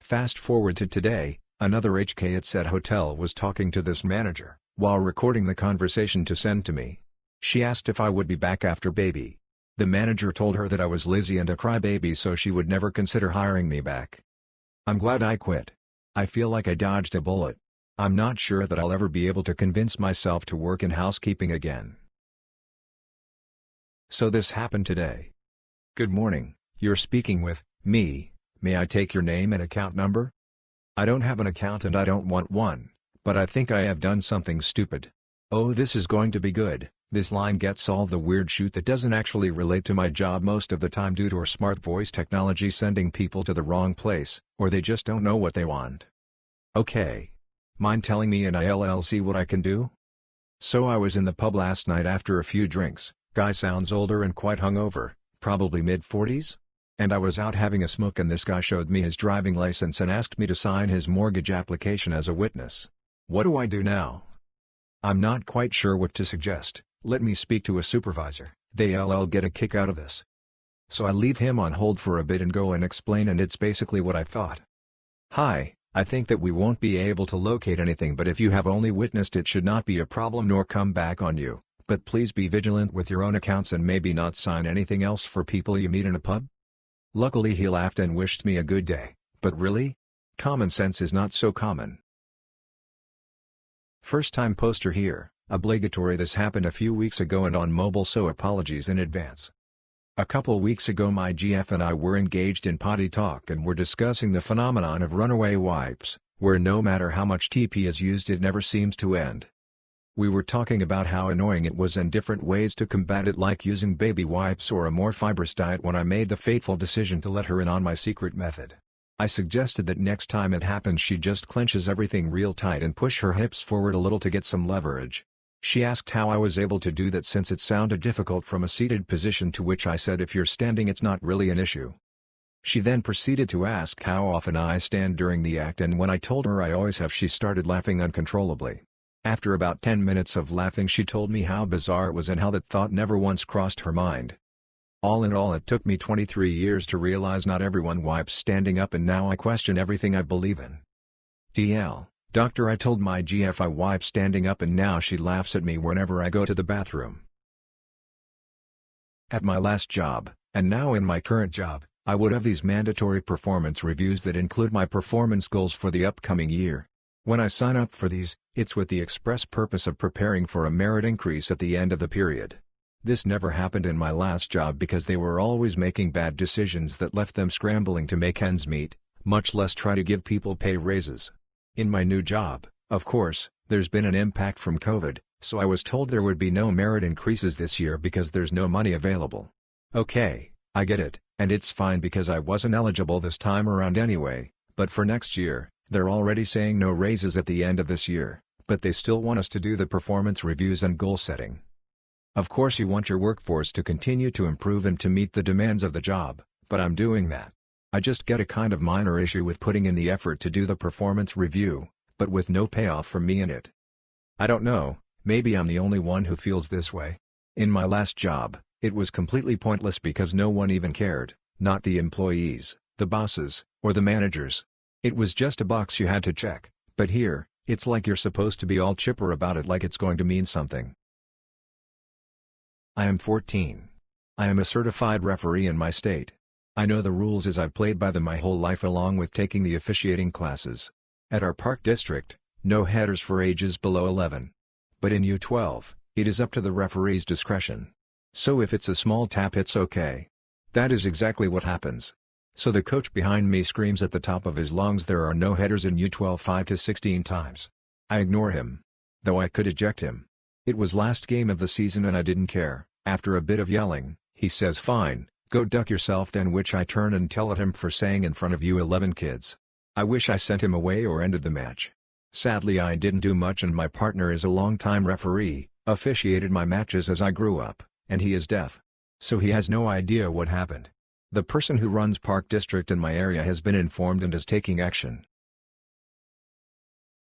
A: Fast forward to today, another HK at said hotel was talking to this manager, while recording the conversation to send to me. She asked if I would be back after baby. The manager told her that I was lazy and a crybaby so she would never consider hiring me back. I'm glad I quit. I feel like I dodged a bullet. I'm not sure that I'll ever be able to convince myself to work in housekeeping again. So this happened today. Good morning, you're speaking with me. May I take your name and account number? I don't have an account and I don't want one, but I think I have done something stupid. Oh, this is going to be good. This line gets all the weird shit that doesn't actually relate to my job most of the time due to our smart voice technology sending people to the wrong place, or they just don't know what they want. Okay. Mind telling me in ILLC what I can do? So I was in the pub last night after a few drinks. Guy sounds older and quite hungover, probably mid-40s? And I was out having a smoke and this guy showed me his driving license and asked me to sign his mortgage application as a witness. What do I do now? I'm not quite sure what to suggest. Let me speak to a supervisor, they'll get a kick out of this. So I leave him on hold for a bit and go and explain, and it's basically what I thought. Hi, I think that we won't be able to locate anything, but if you have only witnessed it should not be a problem nor come back on you, but please be vigilant with your own accounts and maybe not sign anything else for people you meet in a pub. Luckily he laughed and wished me a good day, but really? Common sense is not so common. First time poster here. Obligatory. This happened a few weeks ago and on mobile, so apologies in advance. A couple weeks ago my GF and I were engaged in potty talk and were discussing the phenomenon of runaway wipes, where no matter how much TP is used it never seems to end. We were talking about how annoying it was and different ways to combat it, like using baby wipes or a more fibrous diet, when I made the fateful decision to let her in on my secret method. I suggested that next time it happens she just clenches everything real tight and push her hips forward a little to get some leverage. She asked how I was able to do that since it sounded difficult from a seated position, to which I said if you're standing it's not really an issue. She then proceeded to ask how often I stand during the act, and when I told her I always have, she started laughing uncontrollably. After about 10 minutes of laughing she told me how bizarre it was and how that thought never once crossed her mind. All in all, it took me 23 years to realize not everyone wipes standing up, and now I question everything I believe in. TL, doctor, I told my GF I wipe standing up and now she laughs at me whenever I go to the bathroom. At my last job, and now in my current job, I would have these mandatory performance reviews that include my performance goals for the upcoming year. When I sign up for these, it's with the express purpose of preparing for a merit increase at the end of the period. This never happened in my last job because they were always making bad decisions that left them scrambling to make ends meet, much less try to give people pay raises. In my new job, of course, there's been an impact from COVID, so I was told there would be no merit increases this year because there's no money available. Okay, I get it, and it's fine because I wasn't eligible this time around anyway, but for next year, they're already saying no raises at the end of this year, but they still want us to do the performance reviews and goal setting. Of course you want your workforce to continue to improve and to meet the demands of the job, but I'm doing that. I just get a kind of minor issue with putting in the effort to do the performance review, but with no payoff from me in it. I don't know, maybe I'm the only one who feels this way. In my last job, it was completely pointless because no one even cared, not the employees, the bosses, or the managers. It was just a box you had to check, but here, it's like you're supposed to be all chipper about it, like it's going to mean something. I am 14. I am a certified referee in my state. I know the rules as I've played by them my whole life along with taking the officiating classes. At our park district, no headers for ages below 11. But in U12, it is up to the referee's discretion. So if it's a small tap it's okay. That is exactly what happens. So the coach behind me screams at the top of his lungs there are no headers in U12 5 to 16 times. I ignore him. Though I could eject him. It was last game of the season and I didn't care. After a bit of yelling, he says fine, go duck yourself then, which I turn and tell at him for saying in front of U11 kids. I wish I sent him away or ended the match. Sadly I didn't do much and my partner is a longtime referee, officiated my matches as I grew up, and he is deaf. So he has no idea what happened. The person who runs Park District in my area has been informed and is taking action.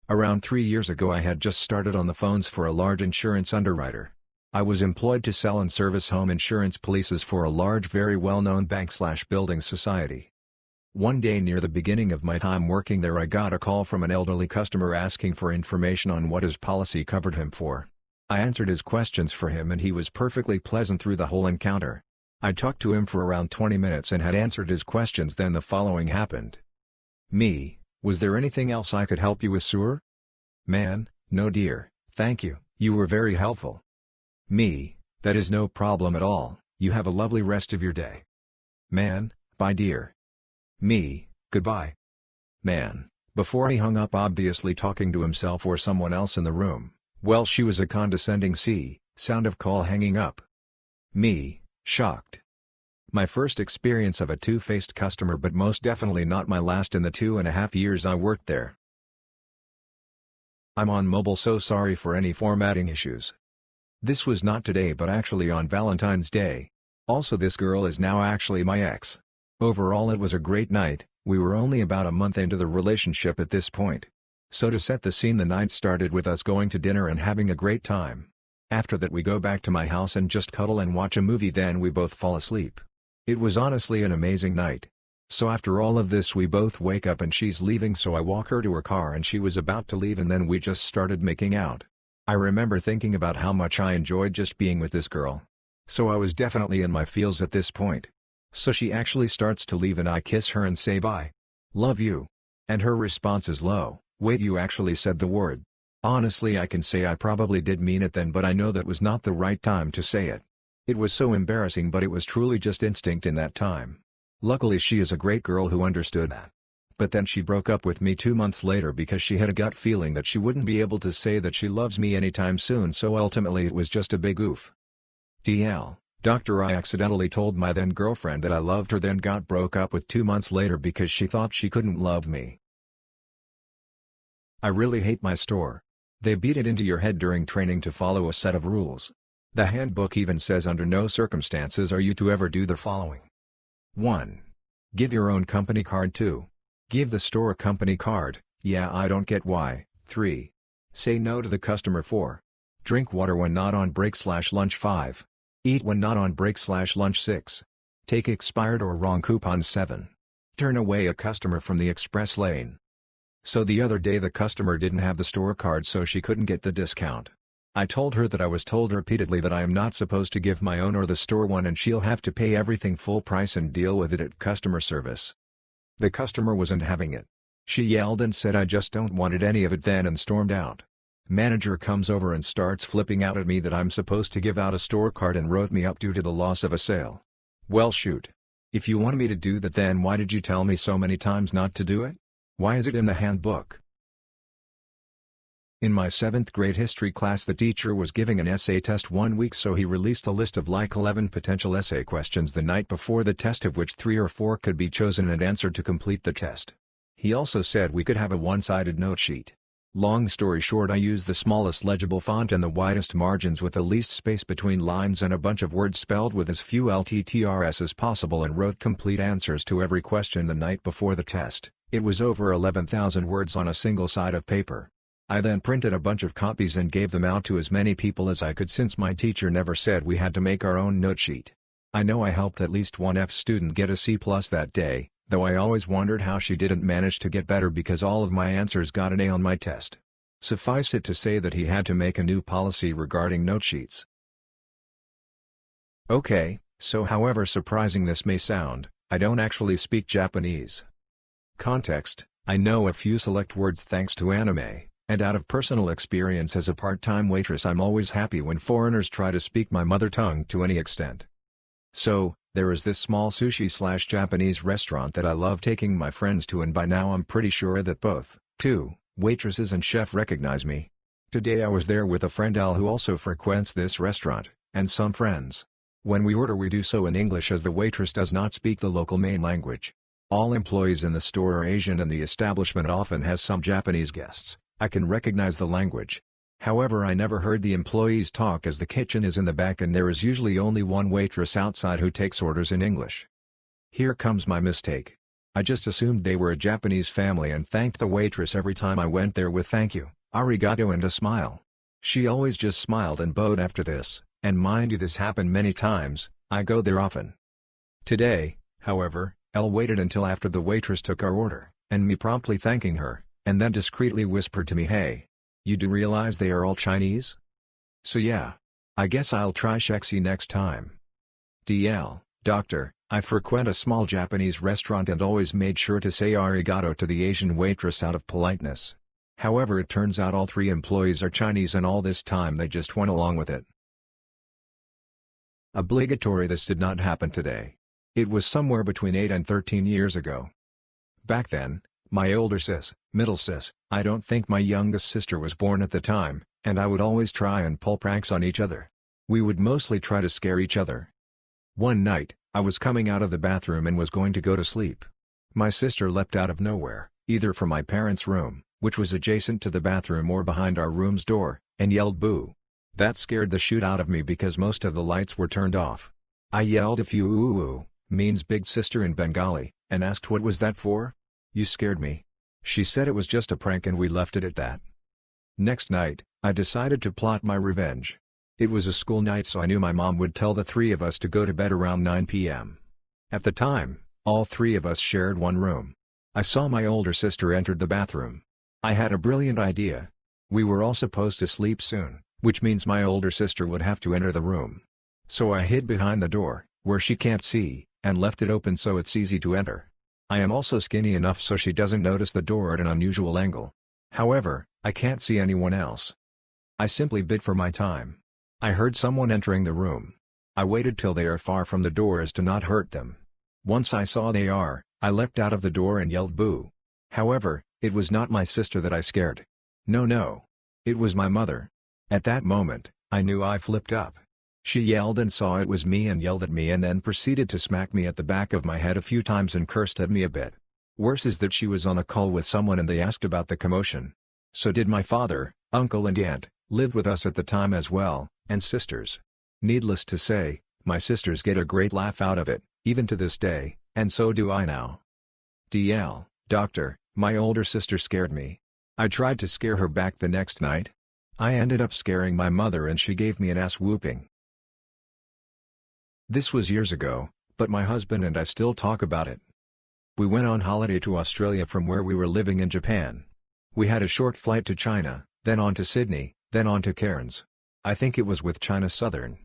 A: Around 3 years ago I had just started on the phones for a large insurance underwriter. I was employed to sell and service home insurance policies for a large very well-known bank/building society. One day near the beginning of my time working there I got a call from an elderly customer asking for information on what his policy covered him for. I answered his questions for him and he was perfectly pleasant through the whole encounter. I talked to him for around 20 minutes and had answered his questions. Then the following happened. Me, was there anything else I could help you with, sir? Man, no dear, thank you, you were very helpful. Me, that is no problem at all, you have a lovely rest of your day. Man, bye dear. Me, goodbye. Man, before he hung up, obviously talking to himself or someone else in the room. Well, she was a condescending sound of call hanging up. Me, shocked. My first experience of a two-faced customer, but most definitely not my last in the 2.5 years I worked there. I'm on mobile, so sorry for any formatting issues. This was not today but actually on Valentine's Day. Also, this girl is now actually my ex. Overall it was a great night. We were only about a month into the relationship at this point. So to set the scene, the night started with us going to dinner and having a great time. After that we go back to my house and just cuddle and watch a movie, then we both fall asleep. It was honestly an amazing night. So after all of this we both wake up and she's leaving, so I walk her to her car and she was about to leave and then we just started making out. I remember thinking about how much I enjoyed just being with this girl. So I was definitely in my feels at this point. So she actually starts to leave and I kiss her and say bye. Love you. And her response is low, wait, you actually said the word. Honestly I can say I probably did mean it then, but I know that was not the right time to say it. It was so embarrassing, but it was truly just instinct in that time. Luckily she is a great girl who understood that. But then she broke up with me 2 months later because she had a gut feeling that she wouldn't be able to say that she loves me anytime soon, so ultimately it was just a big oof. DL, Doctor, I accidentally told my then girlfriend that I loved her, then got broke up with 2 months later because she thought she couldn't love me. I really hate my store. They beat it into your head during training to follow a set of rules. The handbook even says under no circumstances are you to ever do the following. 1. Give your own company card. 2. Give the store a company card. Yeah, I don't get why. 3. Say no to the customer. 4. Drink water when not on break/lunch. 5. Eat when not on break/lunch. 6. Take expired or wrong coupons. 7. Turn away a customer from the express lane. So the other day the customer didn't have the store card, so she couldn't get the discount. I told her that I was told repeatedly that I am not supposed to give my own or the store one, and she'll have to pay everything full price and deal with it at customer service. The customer wasn't having it. She yelled and said I just don't wanted any of it then and stormed out. Manager comes over and starts flipping out at me that I'm supposed to give out a store card and wrote me up due to the loss of a sale. Well, shoot. If you wanted me to do that, then why did you tell me so many times not to do it? Why is it in the handbook? In my 7th grade history class, the teacher was giving an essay test 1 week, so he released a list of like 11 potential essay questions the night before the test, of which 3 or 4 could be chosen and answered to complete the test. He also said we could have a one-sided note sheet. Long story short, I used the smallest legible font and the widest margins with the least space between lines and a bunch of words spelled with as few LTTRs as possible, and wrote complete answers to every question the night before the test. It was over 11,000 words on a single side of paper. I then printed a bunch of copies and gave them out to as many people as I could, since my teacher never said we had to make our own note sheet. I know I helped at least one F student get a C+ that day, though I always wondered how she didn't manage to get better because all of my answers got an A on my test. Suffice it to say that he had to make a new policy regarding note sheets. Okay, so however surprising this may sound, I don't actually speak Japanese. Context: I know a few select words thanks to anime, and out of personal experience as a part-time waitress, I'm always happy when foreigners try to speak my mother tongue to any extent. So, there is this small sushi/Japanese restaurant that I love taking my friends to, and by now I'm pretty sure that both, waitresses and chef recognize me. Today I was there with a friend Al, who also frequents this restaurant, and some friends. When we order, we do so in English as the waitress does not speak the local main language. All employees in the store are Asian and the establishment often has some Japanese guests. I can recognize the language. However, I never heard the employees talk as the kitchen is in the back and there is usually only one waitress outside who takes orders in English. Here comes my mistake. I just assumed they were a Japanese family and thanked the waitress every time I went there with thank you, arigato and a smile. She always just smiled and bowed after this, and mind you, this happened many times. I go there often. Today, however, Elle waited until after the waitress took our order, and me promptly thanking her, and then discreetly whispered to me, "Hey, you do realize they are all Chinese? So yeah. I guess I'll try Shexi next time." DL, Doctor, I frequent a small Japanese restaurant and always made sure to say arigato to the Asian waitress out of politeness. However, it turns out all 3 employees are Chinese, and all this time they just went along with it. Obligatory. This did not happen today. It was somewhere between 8 and 13 years ago. Back then, my older sis, middle sis, I don't think my youngest sister was born at the time, and I would always try and pull pranks on each other. We would mostly try to scare each other. One night, I was coming out of the bathroom and was going to go to sleep. My sister leapt out of nowhere, either from my parents' room, which was adjacent to the bathroom, or behind our room's door, and yelled "boo." That scared the shoot out of me because most of the lights were turned off. I yelled "if you ooh means big sister" in Bengali, and asked what was that for? "You scared me." She said it was just a prank, and we left it at that. Next night, I decided to plot my revenge. It was a school night, so I knew my mom would tell the 3 of us to go to bed around 9 p.m. At the time, all 3 of us shared one room. I saw my older sister entered the bathroom. I had a brilliant idea. We were all supposed to sleep soon, which means my older sister would have to enter the room. So I hid behind the door, where she can't see, and left it open so it's easy to enter. I am also skinny enough so she doesn't notice the door at an unusual angle. However, I can't see anyone else. I simply bid for my time. I heard someone entering the room. I waited till they are far from the door as to not hurt them. Once I saw they are, I leapt out of the door and yelled "boo." However, it was not my sister that I scared. No. It was my mother. At that moment, I knew I flipped up. She yelled and saw it was me and yelled at me and then proceeded to smack me at the back of my head a few times and cursed at me a bit. Worse is that she was on a call with someone and they asked about the commotion. So did my father, uncle and aunt, lived with us at the time as well, and sisters. Needless to say, my sisters get a great laugh out of it, even to this day, and so do I now. Doctor, my older sister scared me. I tried to scare her back the next night. I ended up scaring my mother and she gave me an ass whooping. This was years ago, but my husband and I still talk about it. We went on holiday to Australia from where we were living in Japan. We had a short flight to China, then on to Sydney, then on to Cairns. I think it was with China Southern.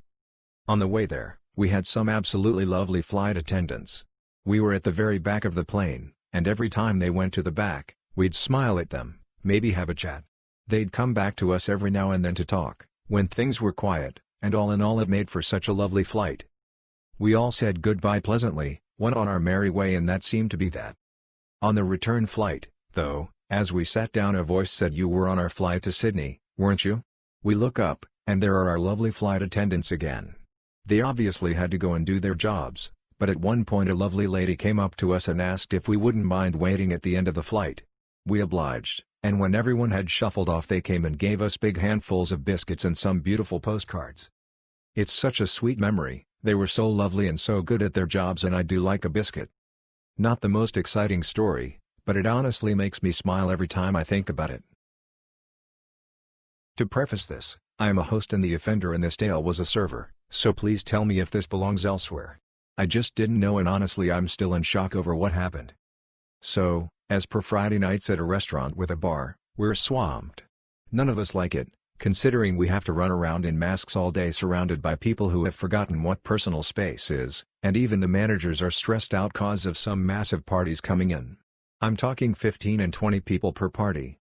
A: On the way there, we had some absolutely lovely flight attendants. We were at the very back of the plane, and every time they went to the back, we'd smile at them, maybe have a chat. They'd come back to us every now and then to talk, when things were quiet, and all in all it made for such a lovely flight. We all said goodbye pleasantly, went on our merry way and that seemed to be that. On the return flight, though, as we sat down a voice said you were on our flight to Sydney, weren't you? We look up, and there are our lovely flight attendants again. They obviously had to go and do their jobs, but at one point a lovely lady came up to us and asked if we wouldn't mind waiting at the end of the flight. We obliged, and when everyone had shuffled off they came and gave us big handfuls of biscuits and some beautiful postcards. It's such a sweet memory, they were so lovely and so good at their jobs and I do like a biscuit. Not the most exciting story, but it honestly makes me smile every time I think about it. To preface this, I am a host and the offender in this tale was a server, so please tell me if this belongs elsewhere. I just didn't know and honestly I'm still in shock over what happened. So, as per Friday nights at a restaurant with a bar, we're swamped. None of us like it, considering we have to run around in masks all day surrounded by people who have forgotten what personal space is, and even the managers are stressed out cause of some massive parties coming in. I'm talking 15 and 20 people per party.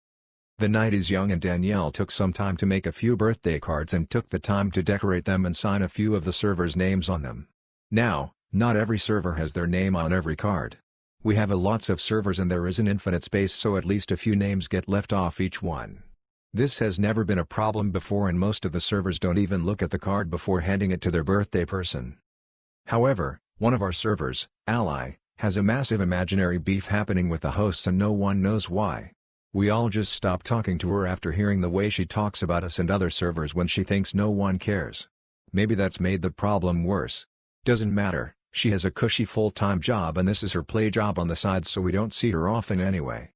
A: The night is young and Danielle took some time to make a few birthday cards and took the time to decorate them and sign a few of the servers' names on them. Now, not every server has their name on every card. We have lots of servers and there is an infinite space so at least a few names get left off each one. This has never been a problem before and most of the servers don't even look at the card before handing it to their birthday person. However, one of our servers, Ally, has a massive imaginary beef happening with the hosts and no one knows why. We all just stop talking to her after hearing the way she talks about us and other servers when she thinks no one cares. Maybe that's made the problem worse. Doesn't matter, she has a cushy full-time job and this is her play job on the side so we don't see her often anyway.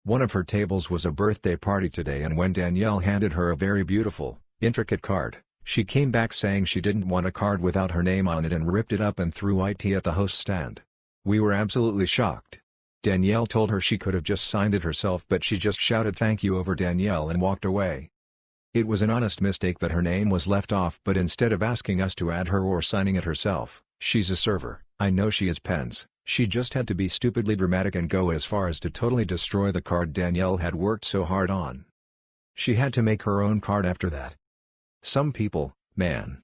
A: One of her tables was a birthday party today and when Danielle handed her a very beautiful, intricate card, she came back saying she didn't want a card without her name on it and ripped it up and threw it at the host stand. We were absolutely shocked. Danielle told her she could have just signed it herself but she just shouted thank you over Danielle and walked away. It was an honest mistake that her name was left off but instead of asking us to add her or signing it herself, she's a server, I know she is pens, she just had to be stupidly dramatic and go as far as to totally destroy the card Danielle had worked so hard on. She had to make her own card after that. Some people, man.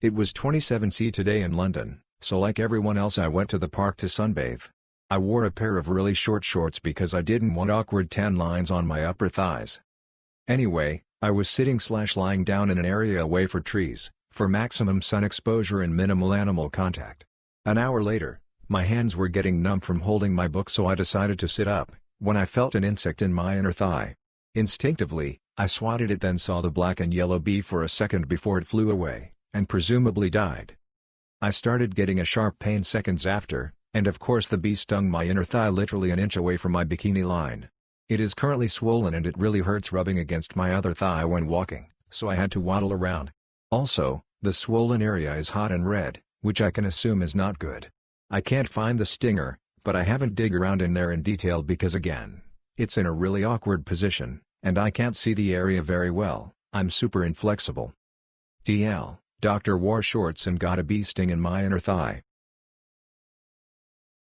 A: It was 27°C today in London, so like everyone else I went to the park to sunbathe. I wore a pair of really short shorts because I didn't want awkward tan lines on my upper thighs. Anyway, I was sitting/lying down in an area away from trees, for maximum sun exposure and minimal animal contact. An hour later, my hands were getting numb from holding my book so I decided to sit up, when I felt an insect in my inner thigh. Instinctively, I swatted it then saw the black and yellow bee for a second before it flew away, and presumably died. I started getting a sharp pain seconds after, and of course the bee stung my inner thigh literally an inch away from my bikini line. It is currently swollen and it really hurts rubbing against my other thigh when walking, so I had to waddle around. Also, the swollen area is hot and red, which I can assume is not good. I can't find the stinger, but I haven't dig around in there in detail because again, it's in a really awkward position, and I can't see the area very well, I'm super inflexible. Doctor wore shorts and got a bee sting in my inner thigh.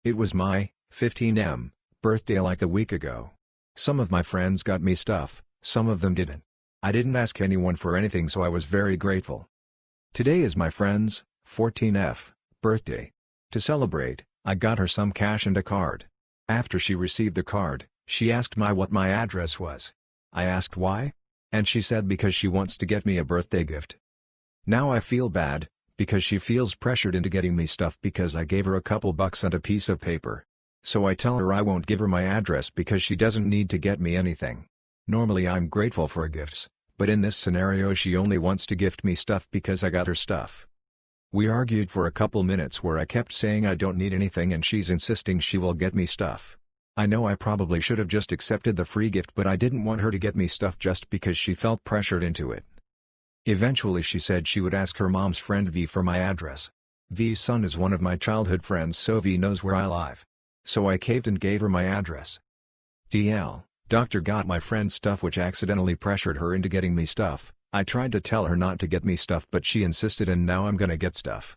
A: It was my 15th birthday like a week ago. Some of my friends got me stuff, some of them didn't. I didn't ask anyone for anything so I was very grateful. Today is my friend's 14th birthday. To celebrate, I got her some cash and a card. After she received the card, she asked me what my address was. I asked why? And she said because she wants to get me a birthday gift. Now I feel bad, because she feels pressured into getting me stuff because I gave her a couple bucks and a piece of paper. So I tell her I won't give her my address because she doesn't need to get me anything. Normally I'm grateful for gifts, but in this scenario she only wants to gift me stuff because I got her stuff. We argued for a couple minutes where I kept saying I don't need anything and she's insisting she will get me stuff. I know I probably should have just accepted the free gift, but I didn't want her to get me stuff just because she felt pressured into it. Eventually she said she would ask her mom's friend V for my address. V's son is one of my childhood friends, so V knows where I live. So I caved and gave her my address. DL, Doctor got my friend stuff which accidentally pressured her into getting me stuff. I tried to tell her not to get me stuff but she insisted and now I'm gonna get stuff.